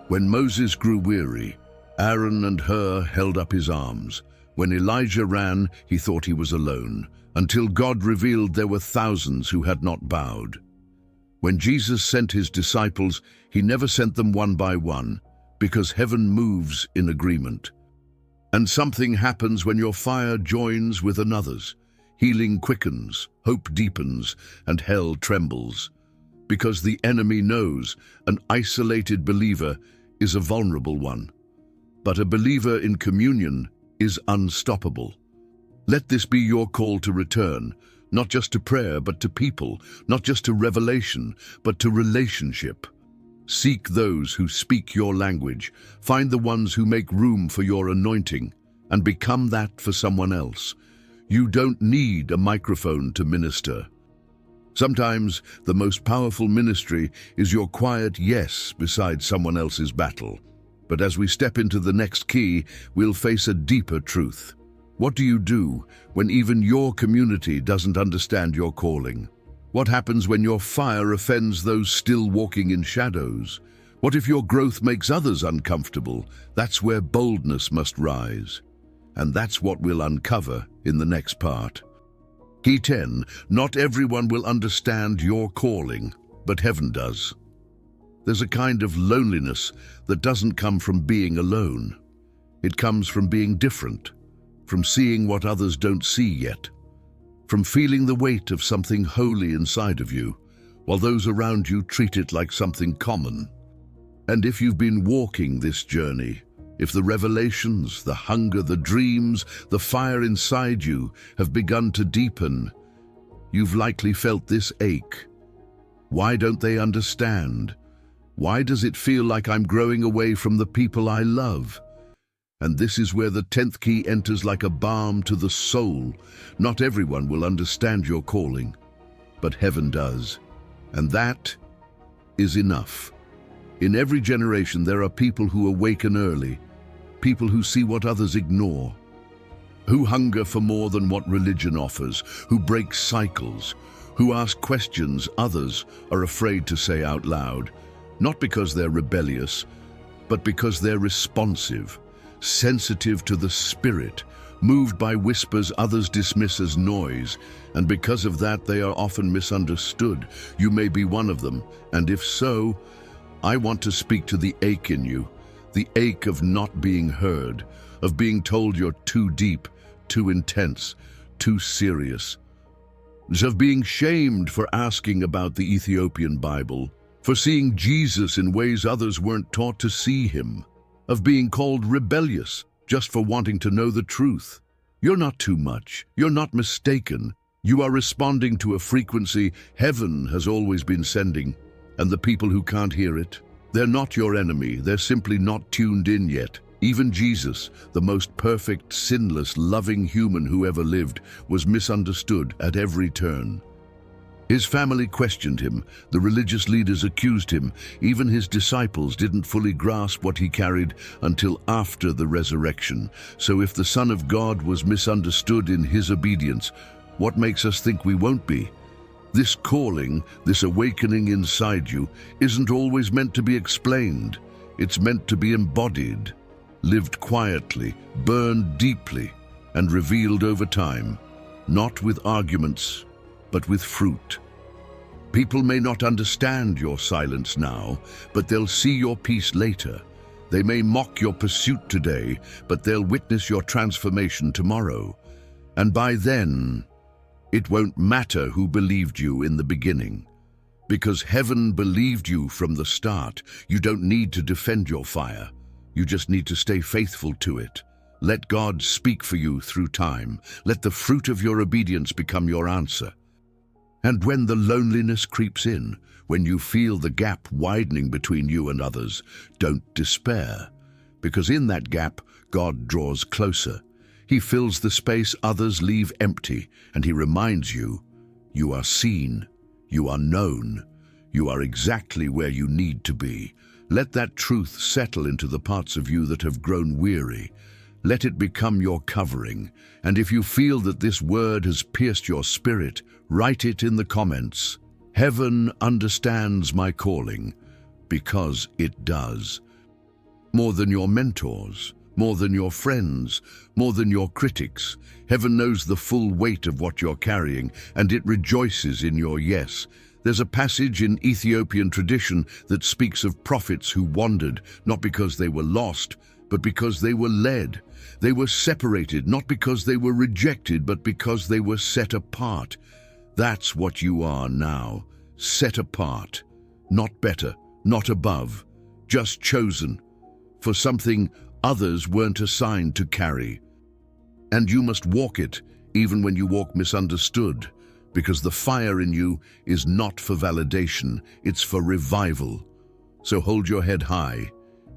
When Moses grew weary, Aaron and Hur held up his arms. When Elijah ran, he thought he was alone, until God revealed there were thousands who had not bowed. When Jesus sent his disciples, he never sent them one by one, because heaven moves in agreement. And something happens when your fire joins with another's. Healing quickens, hope deepens, and hell trembles. Because the enemy knows an isolated believer is a vulnerable one. But a believer in communion is unstoppable. Let this be your call to return, not just to prayer, but to people, not just to revelation, but to relationship. Seek those who speak your language, find the ones who make room for your anointing, and become that for someone else. You don't need a microphone to minister. Sometimes the most powerful ministry is your quiet yes beside someone else's battle. But as we step into the next key, we'll face a deeper truth. What do you do when even your community doesn't understand your calling? What happens when your fire offends those still walking in shadows? What if your growth makes others uncomfortable? That's where boldness must rise. And that's what we'll uncover in the next part. Key 10. Not everyone will understand your calling, but heaven does. There's a kind of loneliness that doesn't come from being alone. It comes from being different, from seeing what others don't see yet, from feeling the weight of something holy inside of you, while those around you treat it like something common. And if you've been walking this journey, if the revelations, the hunger, the dreams, the fire inside you have begun to deepen, you've likely felt this ache. Why don't they understand? Why does it feel like I'm growing away from the people I love? And this is where the 10th key enters like a balm to the soul. Not everyone will understand your calling, but heaven does. And that is enough. In every generation, there are people who awaken early, people who see what others ignore, who hunger for more than what religion offers, who break cycles, who ask questions others are afraid to say out loud, not because they're rebellious, but because they're responsive, sensitive to the spirit, moved by whispers others dismiss as noise, and because of that they are often misunderstood. You may be one of them, and if so, I want to speak to the ache in you, the ache of not being heard, of being told you're too deep, too intense, too serious, of being shamed for asking about the Ethiopian Bible, for seeing Jesus in ways others weren't taught to see him, of being called rebellious just for wanting to know the truth. You're not too much. You're not mistaken. You are responding to a frequency heaven has always been sending, and the people who can't hear it, they're not your enemy. They're simply not tuned in yet. Even Jesus, the most perfect, sinless, loving human who ever lived, was misunderstood at every turn. His family questioned him, the religious leaders accused him, even his disciples didn't fully grasp what he carried until after the resurrection. So if the Son of God was misunderstood in his obedience, what makes us think we won't be? This calling, this awakening inside you, isn't always meant to be explained. It's meant to be embodied, lived quietly, burned deeply, and revealed over time, not with arguments, but with fruit. People may not understand your silence now, but they'll see your peace later. They may mock your pursuit today, but they'll witness your transformation tomorrow. And by then, it won't matter who believed you in the beginning. Because heaven believed you from the start, you don't need to defend your fire. You just need to stay faithful to it. Let God speak for you through time. Let the fruit of your obedience become your answer. And when the loneliness creeps in, when you feel the gap widening between you and others, don't despair. Because in that gap, God draws closer. He fills the space others leave empty, and he reminds you, you are seen, you are known, you are exactly where you need to be. Let that truth settle into the parts of you that have grown weary. Let it become your covering, and if you feel that this word has pierced your spirit, write it in the comments. Heaven understands my calling, because it does. More than your mentors, more than your friends, more than your critics, heaven knows the full weight of what you're carrying, and it rejoices in your yes. There's a passage in Ethiopian tradition that speaks of prophets who wandered, not because they were lost, but because they were led. They were separated, not because they were rejected, but because they were set apart. That's what you are now, set apart. Not better, not above, just chosen for something others weren't assigned to carry. And you must walk it, even when you walk misunderstood, because the fire in you is not for validation, it's for revival. So hold your head high,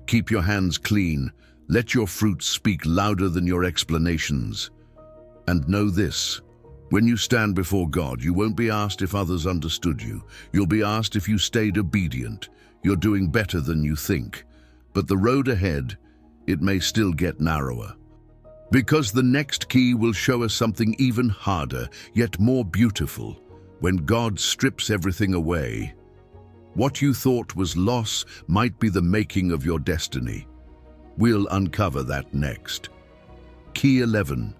keep your hands clean, let your fruit speak louder than your explanations. And know this, when you stand before God, you won't be asked if others understood you. You'll be asked if you stayed obedient. You're doing better than you think. But the road ahead, it may still get narrower. Because the next key will show us something even harder, yet more beautiful. When God strips everything away, What you thought was loss might be the making of your destiny. We'll uncover that next. Key 11.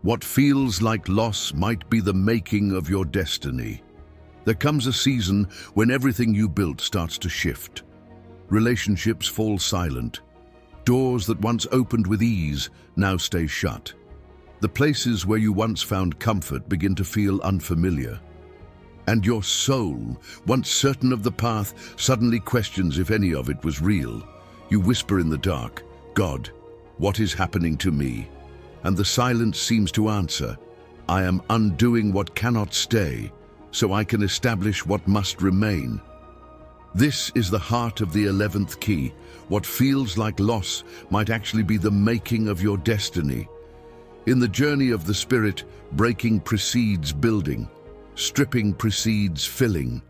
What feels like loss might be the making of your destiny. There comes a season when everything you built starts to shift. Relationships fall silent. Doors that once opened with ease now stay shut. The places where you once found comfort begin to feel unfamiliar. And your soul, once certain of the path, suddenly questions if any of it was real. You whisper in the dark, "God, what is happening to me?" And the silence seems to answer, "I am undoing what cannot stay, so I can establish what must remain." This is the heart of the 11th key. What feels like loss might actually be the making of your destiny. In the journey of the Spirit, breaking precedes building. Stripping precedes filling.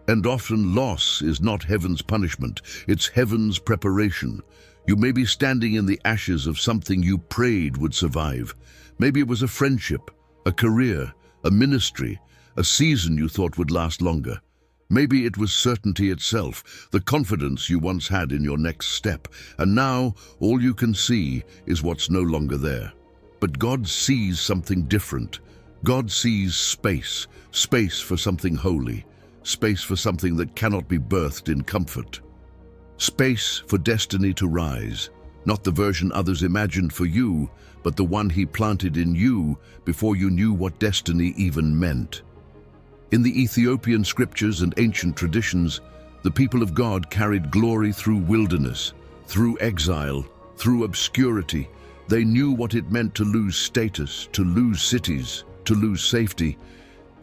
And often loss is not heaven's punishment, it's heaven's preparation. You may be standing in the ashes of something you prayed would survive. Maybe it was a friendship, a career, a ministry, a season you thought would last longer. Maybe it was certainty itself, the confidence you once had in your next step, and now all you can see is what's no longer there. But God sees something different. God sees space, space for something holy, space for something that cannot be birthed in comfort. Space for destiny to rise, not the version others imagined for you, but the one He planted in you before you knew what destiny even meant. In the Ethiopian scriptures and ancient traditions, the people of God carried glory through wilderness, through exile, through obscurity. They knew what it meant to lose status, to lose cities, to lose safety,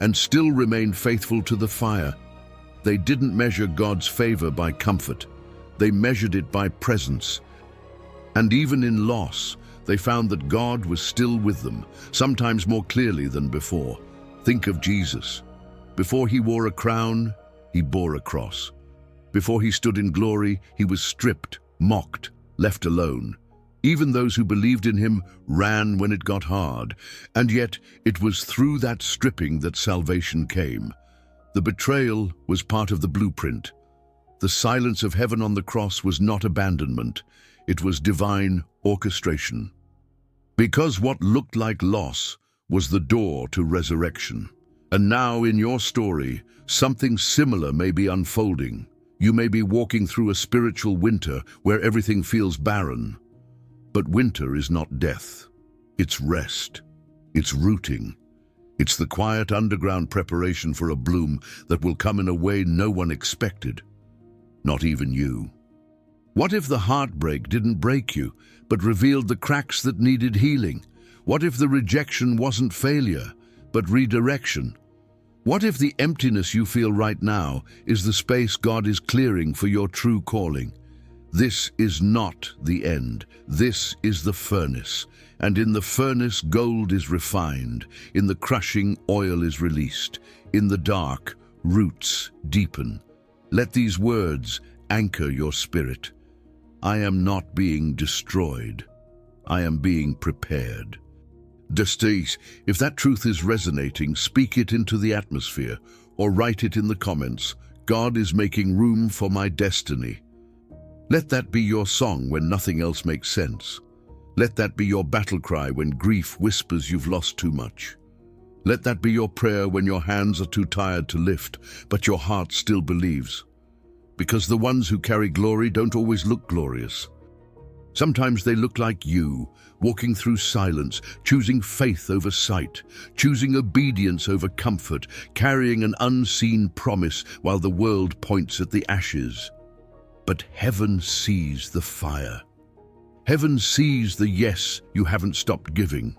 and still remain faithful to the fire. They didn't measure God's favor by comfort. They measured it by presence. And even in loss, they found that God was still with them, sometimes more clearly than before. Think of Jesus. Before He wore a crown, He bore a cross. Before He stood in glory, He was stripped, mocked, left alone. Even those who believed in Him ran when it got hard, and yet it was through that stripping that salvation came. The betrayal was part of the blueprint. The silence of heaven on the cross was not abandonment, it was divine orchestration. Because what looked like loss was the door to resurrection. And now in your story, something similar may be unfolding. You may be walking through a spiritual winter where everything feels barren. But winter is not death. It's rest. It's rooting. It's the quiet underground preparation for a bloom that will come in a way no one expected. Not even you. What if the heartbreak didn't break you, but revealed the cracks that needed healing? What if the rejection wasn't failure, but redirection? What if the emptiness you feel right now is the space God is clearing for your true calling? This is not the end. This is the furnace. And in the furnace, gold is refined. In the crushing, oil is released. In the dark, roots deepen. Let these words anchor your spirit. I am not being destroyed. I am being prepared. Destis, if that truth is resonating, speak it into the atmosphere or write it in the comments. God is making room for my destiny. Let that be your song when nothing else makes sense. Let that be your battle cry when grief whispers you've lost too much. Let that be your prayer when your hands are too tired to lift, but your heart still believes. Because the ones who carry glory don't always look glorious. Sometimes they look like you, walking through silence, choosing faith over sight, choosing obedience over comfort, carrying an unseen promise while the world points at the ashes. But heaven sees the fire. Heaven sees the yes you haven't stopped giving.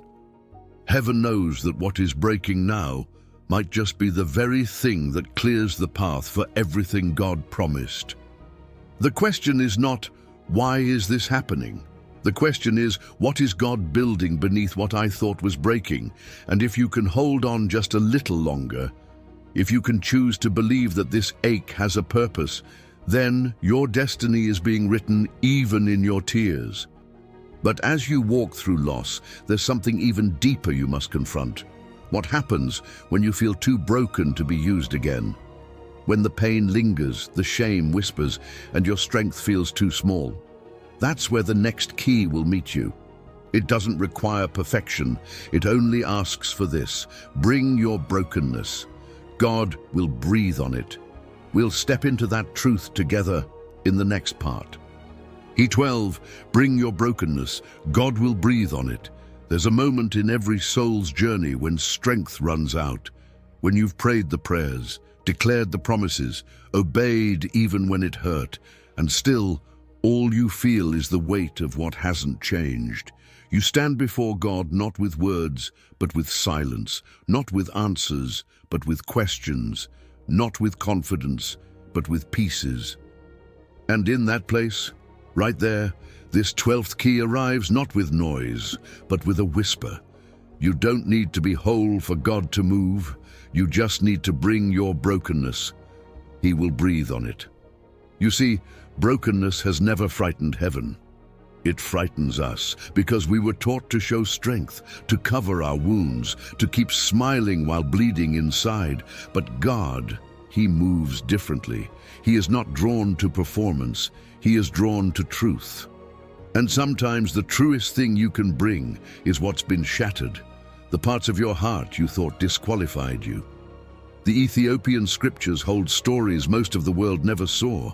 Heaven knows that what is breaking now might just be the very thing that clears the path for everything God promised. The question is not, why is this happening? The question is, what is God building beneath what I thought was breaking? And if you can hold on just a little longer, if you can choose to believe that this ache has a purpose, then your destiny is being written even in your tears. But as you walk through loss, there's something even deeper you must confront. What happens when you feel too broken to be used again? when the pain lingers, the shame whispers, and your strength feels too small. That's where the next key will meet you. It doesn't require perfection. It only asks for this: bring your brokenness. God will breathe on it. We'll step into that truth together in the next part. E12, bring your brokenness. God will breathe on it. There's a moment in every soul's journey when strength runs out, when you've prayed the prayers, declared the promises, obeyed even when it hurt, and still all you feel is the weight of what hasn't changed. You stand before God not with words, but with silence, not with answers, but with questions, not with confidence, but with pieces. And in that place, right there, this 12th key arrives not with noise, but with a whisper. You don't need to be whole for God to move. You just need to bring your brokenness. He will breathe on it. You see, brokenness has never frightened heaven. It frightens us because we were taught to show strength, to cover our wounds, to keep smiling while bleeding inside. But God, He moves differently. He is not drawn to performance. He is drawn to truth. And sometimes the truest thing you can bring is what's been shattered, the parts of your heart you thought disqualified you. The Ethiopian scriptures hold stories most of the world never saw,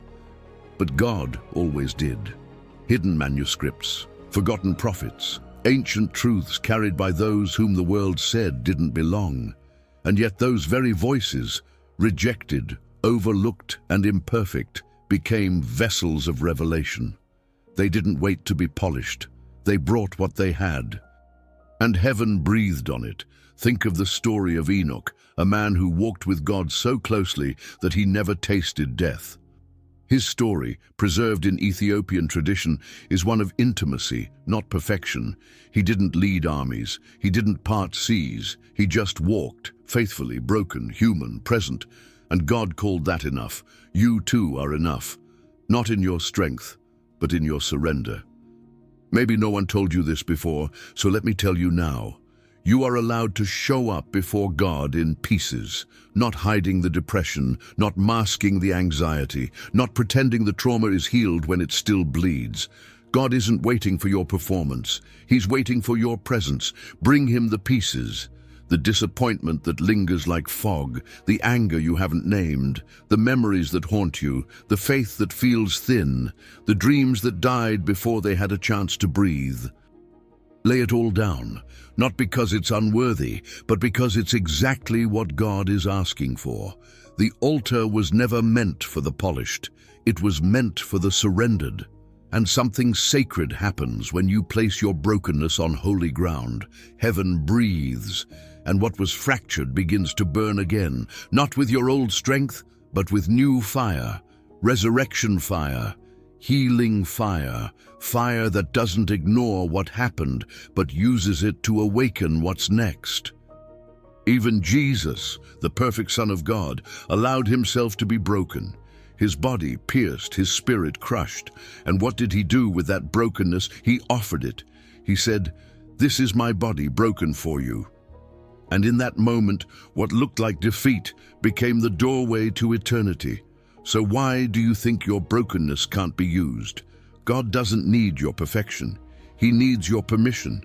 but God always did. Hidden manuscripts, forgotten prophets, ancient truths carried by those whom the world said didn't belong. And yet those very voices, rejected, overlooked, and imperfect, became vessels of revelation. They didn't wait to be polished. They brought what they had. And heaven breathed on it. Think of the story of Enoch, a man who walked with God so closely that he never tasted death. His story, preserved in Ethiopian tradition, is one of intimacy, not perfection. He didn't lead armies. He didn't part seas. He just walked, faithfully, broken, human, present. And God called that enough. You too are enough. Not in your strength, but in your surrender. Maybe no one told you this before, so let me tell you now. You are allowed to show up before God in pieces, not hiding the depression, not masking the anxiety, not pretending the trauma is healed when it still bleeds. God isn't waiting for your performance. He's waiting for your presence. Bring Him the pieces. The disappointment that lingers like fog, the anger you haven't named, the memories that haunt you, the faith that feels thin, the dreams that died before they had a chance to breathe. Lay it all down, not because it's unworthy, but because it's exactly what God is asking for. The altar was never meant for the polished. It was meant for the surrendered. And something sacred happens when you place your brokenness on holy ground. Heaven breathes, and what was fractured begins to burn again, not with your old strength, but with new fire, resurrection fire, healing fire, fire that doesn't ignore what happened, but uses it to awaken what's next. Even Jesus, the perfect Son of God, allowed Himself to be broken. His body pierced, His spirit crushed. And what did He do with that brokenness? He offered it. He said, "This is my body broken for you." And in that moment, what looked like defeat became the doorway to eternity. So why do you think your brokenness can't be used? God doesn't need your perfection. He needs your permission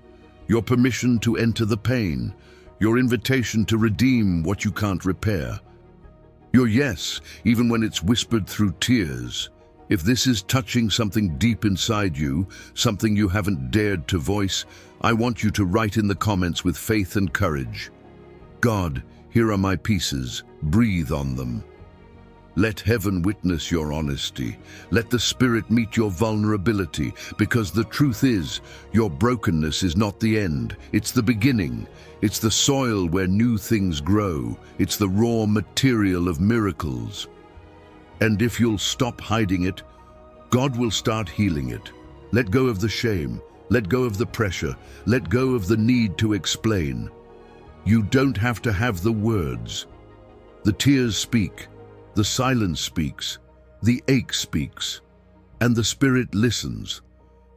to enter the pain, your invitation to redeem what you can't repair. Your yes, even when it's whispered through tears. If this is touching something deep inside you, something you haven't dared to voice, I want you to write in the comments with faith and courage. God, here are my pieces. Breathe on them. Let heaven witness your honesty. Let the Spirit meet your vulnerability, because the truth is, your brokenness is not the end. It's the beginning. It's the soil where new things grow. It's the raw material of miracles. And if you'll stop hiding it, God will start healing it. Let go of the shame. Let go of the pressure. Let go of the need to explain. You don't have to have the words. The tears speak. The silence speaks, the ache speaks, and the Spirit listens.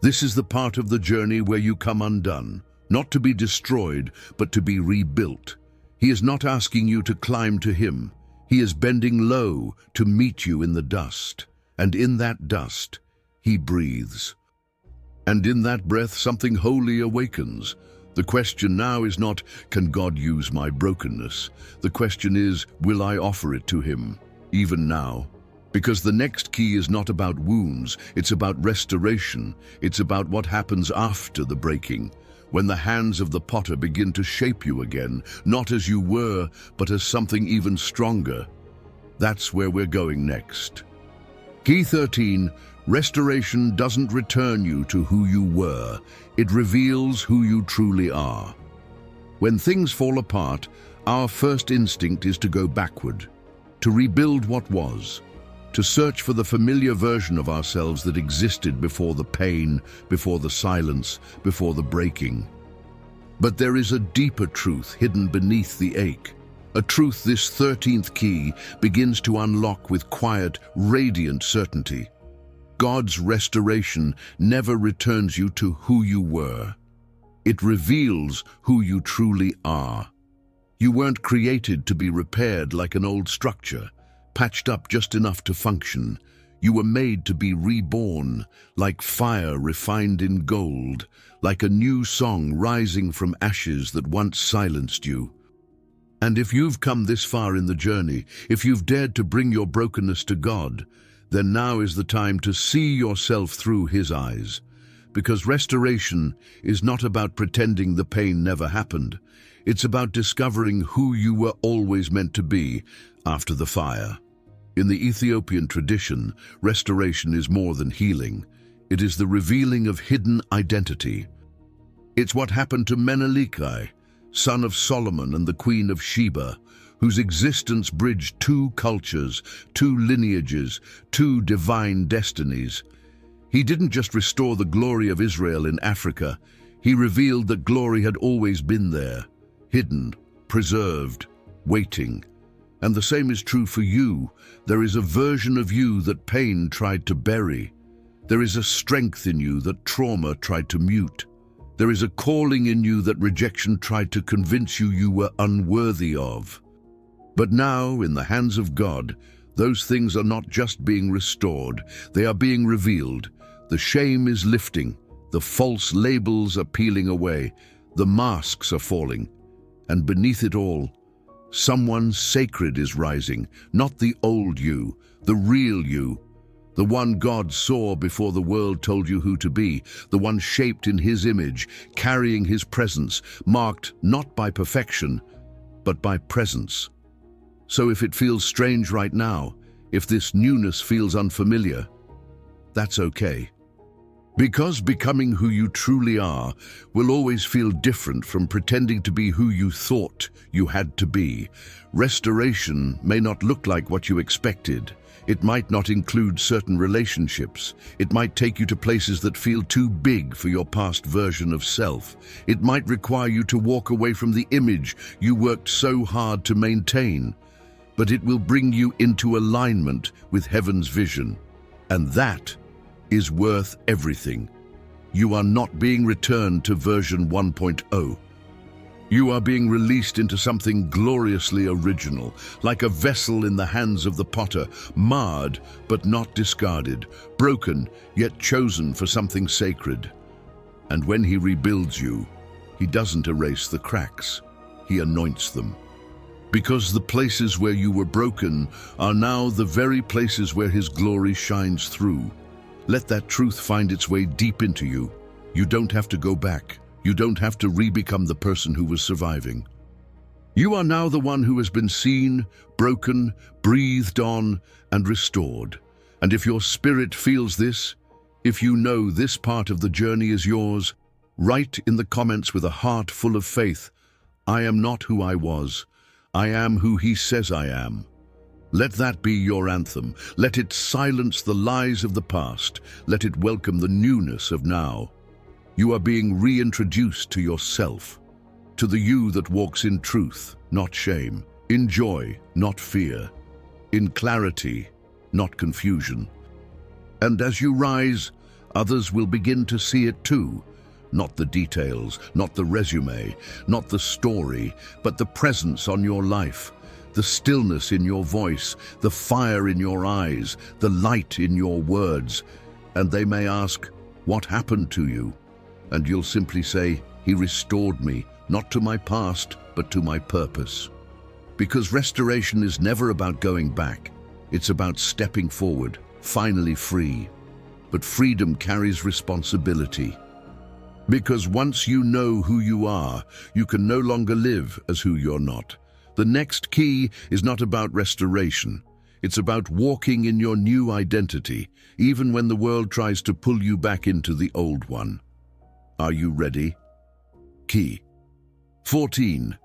This is the part of the journey where you come undone, not to be destroyed, but to be rebuilt. He is not asking you to climb to Him. He is bending low to meet you in the dust, and in that dust, he breathes. And in that breath, something holy awakens. The question now is not, can God use my brokenness? The question is, will I offer it to him, even now? Because the next key is not about wounds, it's about restoration. It's about what happens after the breaking, when the hands of the potter begin to shape you again, not as you were, but as something even stronger. That's where we're going next. Key 13, restoration doesn't return you to who you were. It reveals who you truly are. When things fall apart, our first instinct is to go backward, to rebuild what was, to search for the familiar version of ourselves that existed before the pain, before the silence, before the breaking. But there is a deeper truth hidden beneath the ache, a truth this 13th key begins to unlock with quiet, radiant certainty. God's restoration never returns you to who you were. It reveals who you truly are. You weren't created to be repaired like an old structure, patched up just enough to function. You were made to be reborn, like fire refined in gold, like a new song rising from ashes that once silenced you. And if you've come this far in the journey, if you've dared to bring your brokenness to God, then now is the time to see yourself through his eyes. Because restoration is not about pretending the pain never happened. It's about discovering who you were always meant to be after the fire. In the Ethiopian tradition, restoration is more than healing. It is the revealing of hidden identity. It's what happened to Menelik, son of Solomon and the Queen of Sheba, whose existence bridged two cultures, two lineages, two divine destinies. He didn't just restore the glory of Israel in Africa, he revealed that glory had always been there, hidden, preserved, waiting. And the same is true for you. There is a version of you that pain tried to bury. There is a strength in you that trauma tried to mute. There is a calling in you that rejection tried to convince you were unworthy of. But now, in the hands of God, those things are not just being restored, they are being revealed. The shame is lifting, the false labels are peeling away, the masks are falling, and beneath it all, someone sacred is rising, not the old you, the real you, the one God saw before the world told you who to be, the one shaped in his image, carrying his presence, marked not by perfection, but by presence. So if it feels strange right now, if this newness feels unfamiliar, that's okay. Because becoming who you truly are will always feel different from pretending to be who you thought you had to be. Restoration may not look like what you expected. It might not include certain relationships. It might take you to places that feel too big for your past version of self. It might require you to walk away from the image you worked so hard to maintain. But it will bring you into alignment with heaven's vision. And that is worth everything. You are not being returned to version 1.0. You are being released into something gloriously original, like a vessel in the hands of the potter, marred but not discarded, broken yet chosen for something sacred. And when he rebuilds you, he doesn't erase the cracks, he anoints them. Because the places where you were broken are now the very places where his glory shines through. Let that truth find its way deep into you. You don't have to go back. You don't have to re-become the person who was surviving. You are now the one who has been seen, broken, breathed on, and restored. And if your spirit feels this, if you know this part of the journey is yours, write in the comments with a heart full of faith, I am not who I was. I am who he says I am. Let that be your anthem. Let it silence the lies of the past. Let it welcome the newness of now. You are being reintroduced to yourself, to the you that walks in truth, not shame, in joy, not fear, in clarity, not confusion. And as you rise, others will begin to see it too. Not the details, not the resume, not the story, but the presence on your life. the stillness in your voice, the fire in your eyes, the light in your words. And they may ask, "What happened to you?" And you'll simply say, "He restored me, not to my past, but to my purpose." Because restoration is never about going back. It's about stepping forward, finally free. But freedom carries responsibility. Because once you know who you are, you can no longer live as who you're not. The next key is not about restoration. It's about walking in your new identity, even when the world tries to pull you back into the old one. Are you ready? Key 14.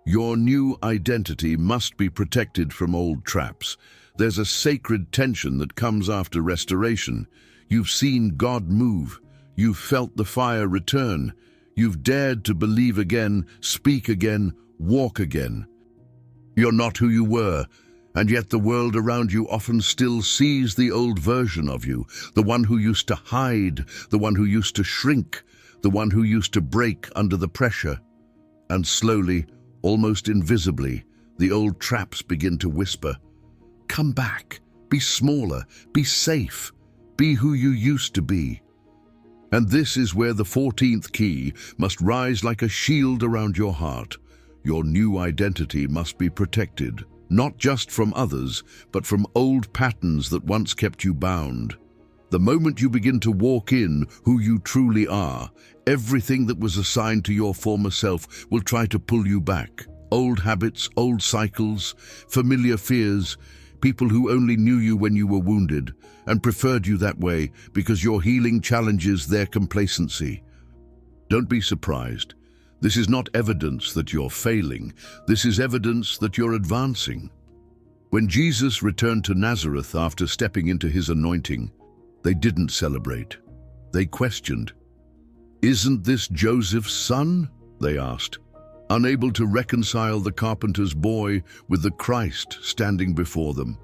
Your new identity must be protected from old traps. There's a sacred tension that comes after restoration. You've seen God move. You've felt the fire return. You've dared to believe again, speak again, walk again. You're not who you were, and yet the world around you often still sees the old version of you, the one who used to hide, the one who used to shrink, the one who used to break under the pressure. And slowly, almost invisibly, the old traps begin to whisper, "Come back, be smaller, be safe, be who you used to be." And this is where the 14th key must rise like a shield around your heart. Your new identity must be protected, not just from others, but from old patterns that once kept you bound. The moment you begin to walk in who you truly are, everything that was assigned to your former self will try to pull you back. Old habits, old cycles, familiar fears, people who only knew you when you were wounded and preferred you that way because your healing challenges their complacency. Don't be surprised. This is not evidence that you're failing. This is evidence that you're advancing. When Jesus returned to Nazareth after stepping into his anointing, they didn't celebrate. They questioned. "Isn't this Joseph's son?" they asked, unable to reconcile the carpenter's boy with the Christ standing before them.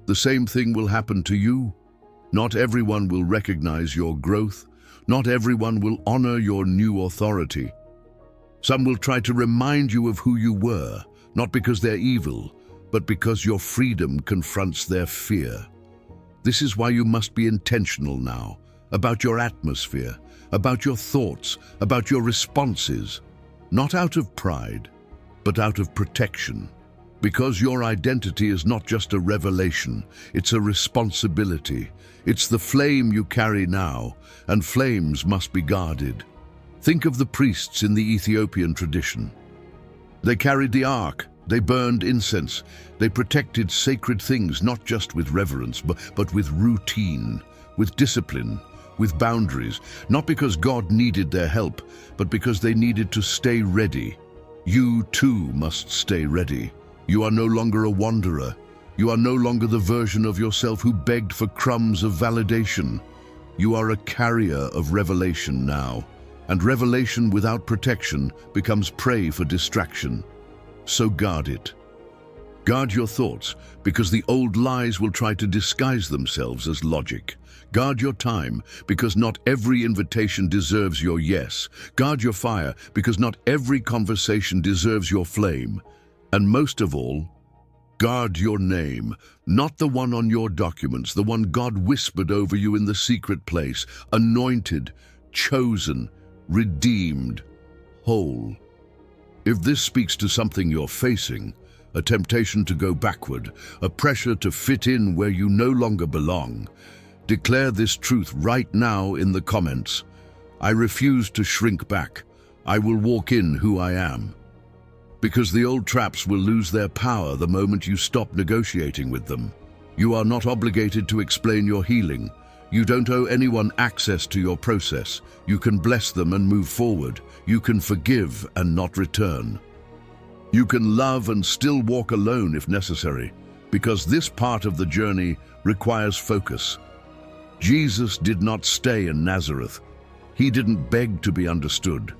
The same thing will happen to you. Not everyone will recognize your growth. Not everyone will honor your new authority. Some will try to remind you of who you were, not because they're evil, but because your freedom confronts their fear. This is why you must be intentional now, about your atmosphere, about your thoughts, about your responses, not out of pride, but out of protection. Because your identity is not just a revelation, it's a responsibility. It's the flame you carry now, and flames must be guarded. Think of the priests in the Ethiopian tradition. They carried the ark, they burned incense, they protected sacred things not just with reverence, but with routine, with discipline, with boundaries, not because God needed their help, but because they needed to stay ready. You too must stay ready. You are no longer a wanderer. You are no longer the version of yourself who begged for crumbs of validation. You are a carrier of revelation now, and revelation without protection becomes prey for distraction. So guard it. Guard your thoughts, because the old lies will try to disguise themselves as logic. Guard your time, because not every invitation deserves your yes. Guard your fire, because not every conversation deserves your flame. And most of all, guard your name, not the one on your documents, the one God whispered over you in the secret place, anointed, chosen, redeemed, whole. If this speaks to something you're facing, a temptation to go backward, a pressure to fit in where you no longer belong, declare this truth right now in the comments. I refuse to shrink back. I will walk in who I am. Because the old traps will lose their power the moment you stop negotiating with them. You are not obligated to explain your healing. You don't owe anyone access to your process. You can bless them and move forward. You can forgive and not return. You can love and still walk alone if necessary, because this part of the journey requires focus. Jesus did not stay in Nazareth. He didn't beg to be understood.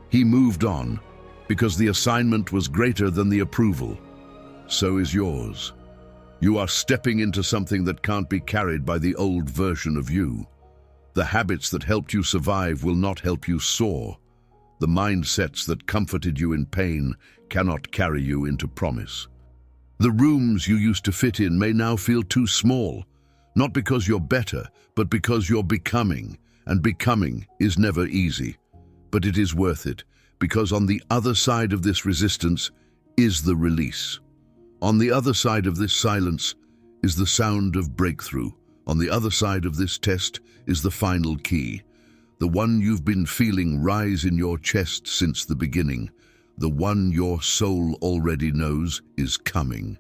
He moved on, because the assignment was greater than the approval. So is yours. You are stepping into something that can't be carried by the old version of you. The habits that helped you survive will not help you soar. The mindsets that comforted you in pain cannot carry you into promise. The rooms you used to fit in may now feel too small, not because you're better, but because you're becoming, and becoming is never easy. But it is worth it, because on the other side of this resistance is the release. On the other side of this silence is the sound of breakthrough. On the other side of this test is the final key, the one you've been feeling rise in your chest since the beginning, the one your soul already knows is coming.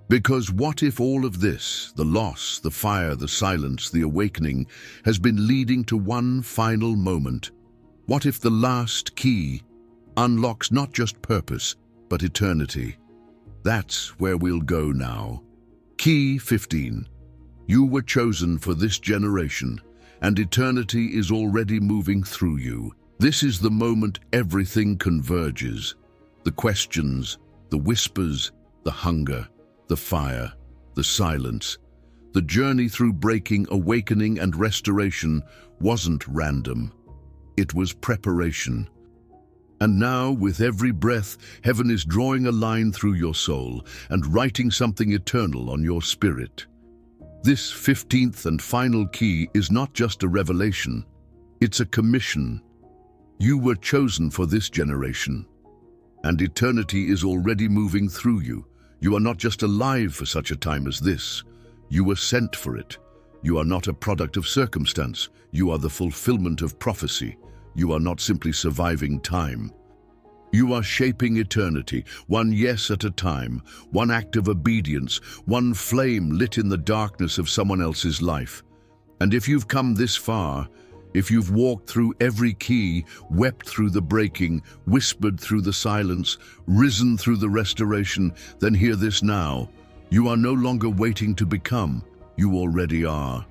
Because what if all of this, the loss, the fire, the silence, the awakening, has been leading to one final moment? What if the last key unlocks not just purpose, but eternity? That's where we'll go now. Key 15. You were chosen for this generation, and eternity is already moving through you. This is the moment everything converges. The questions, the whispers, the hunger, the fire, the silence. The journey through breaking, awakening, and restoration wasn't random. It was preparation. And now, with every breath, heaven is drawing a line through your soul and writing something eternal on your spirit. This 15th and final key is not just a revelation, it's a commission. You were chosen for this generation, and eternity is already moving through you. You are not just alive for such a time as this. You were sent for it. You are not a product of circumstance. You are the fulfillment of prophecy. You are not simply surviving time. You are shaping eternity, one yes at a time, one act of obedience, one flame lit in the darkness of someone else's life. And if you've come this far, if you've walked through every key, wept through the breaking, whispered through the silence, risen through the restoration, then hear this now. You are no longer waiting to become, you already are.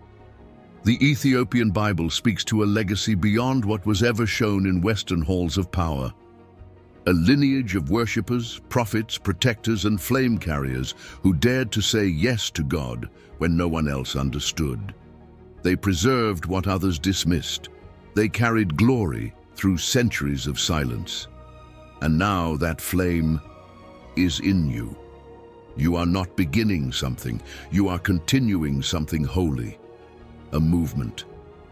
The Ethiopian Bible speaks to a legacy beyond what was ever shown in Western halls of power. A lineage of worshippers, prophets, protectors, and flame carriers who dared to say yes to God when no one else understood. They preserved what others dismissed. They carried glory through centuries of silence. And now that flame is in you. You are not beginning something, you are continuing something holy. A movement,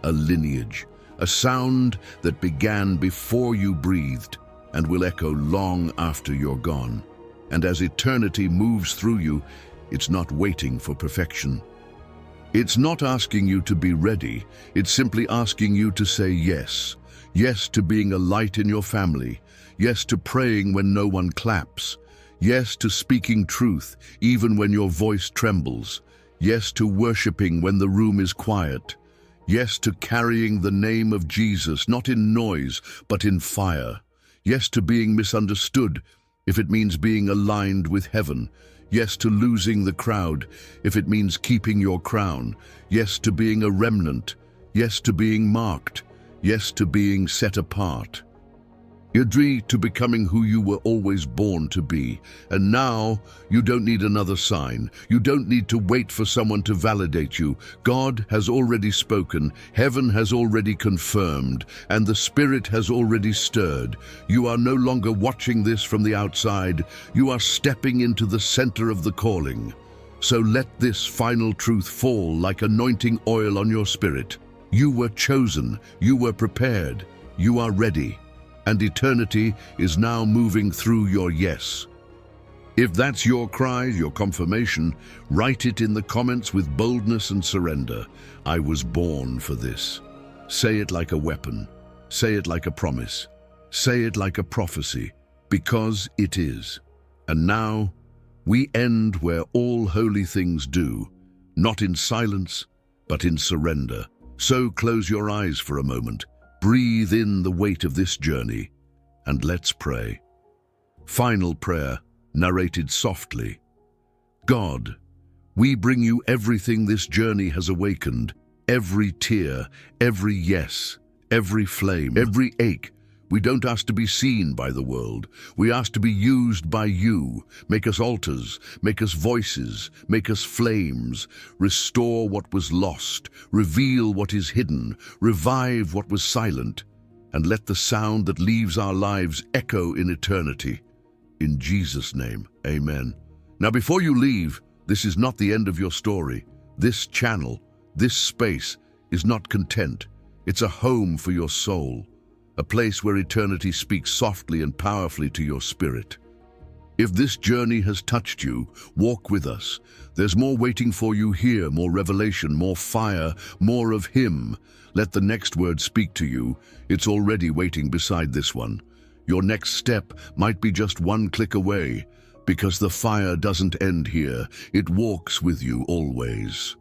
a lineage, a sound that began before you breathed and will echo long after you're gone. And as eternity moves through you, it's not waiting for perfection. It's not asking you to be ready, it's simply asking you to say yes. Yes to being a light in your family, yes to praying when no one claps, yes to speaking truth even when your voice trembles, yes to worshiping when the room is quiet, yes to carrying the name of Jesus not in noise but in fire, yes to being misunderstood if it means being aligned with heaven, yes to losing the crowd if it means keeping your crown, yes to being a remnant, yes to being marked, yes to being set apart. Agree to becoming who you were always born to be. And now, you don't need another sign. You don't need to wait for someone to validate you. God has already spoken, heaven has already confirmed, and the Spirit has already stirred. You are no longer watching this from the outside. You are stepping into the center of the calling. So let this final truth fall like anointing oil on your spirit. You were chosen, you were prepared, you are ready. And eternity is now moving through your yes. If that's your cry, your confirmation, write it in the comments with boldness and surrender. I was born for this. Say it like a weapon. Say it like a promise. Say it like a prophecy, because it is. And now, we end where all holy things do, not in silence, but in surrender. So close your eyes for a moment. Breathe in the weight of this journey, and let's pray. Final prayer, narrated softly. God, we bring you everything this journey has awakened, every tear, every yes, every flame, every ache. We don't ask to be seen by the world. We ask to be used by you. Make us altars, make us voices, make us flames. Restore what was lost, reveal what is hidden, revive what was silent, and let the sound that leaves our lives echo in eternity. In Jesus' name, amen. Now, before you leave, this is not the end of your story. This channel, this space, is not content. It's a home for your soul, a place where eternity speaks softly and powerfully to your spirit. If this journey has touched you, walk with us. There's more waiting for you here, more revelation, more fire, more of Him. Let the next word speak to you. It's already waiting beside this one. Your next step might be just one click away, because the fire doesn't end here. It walks with you always.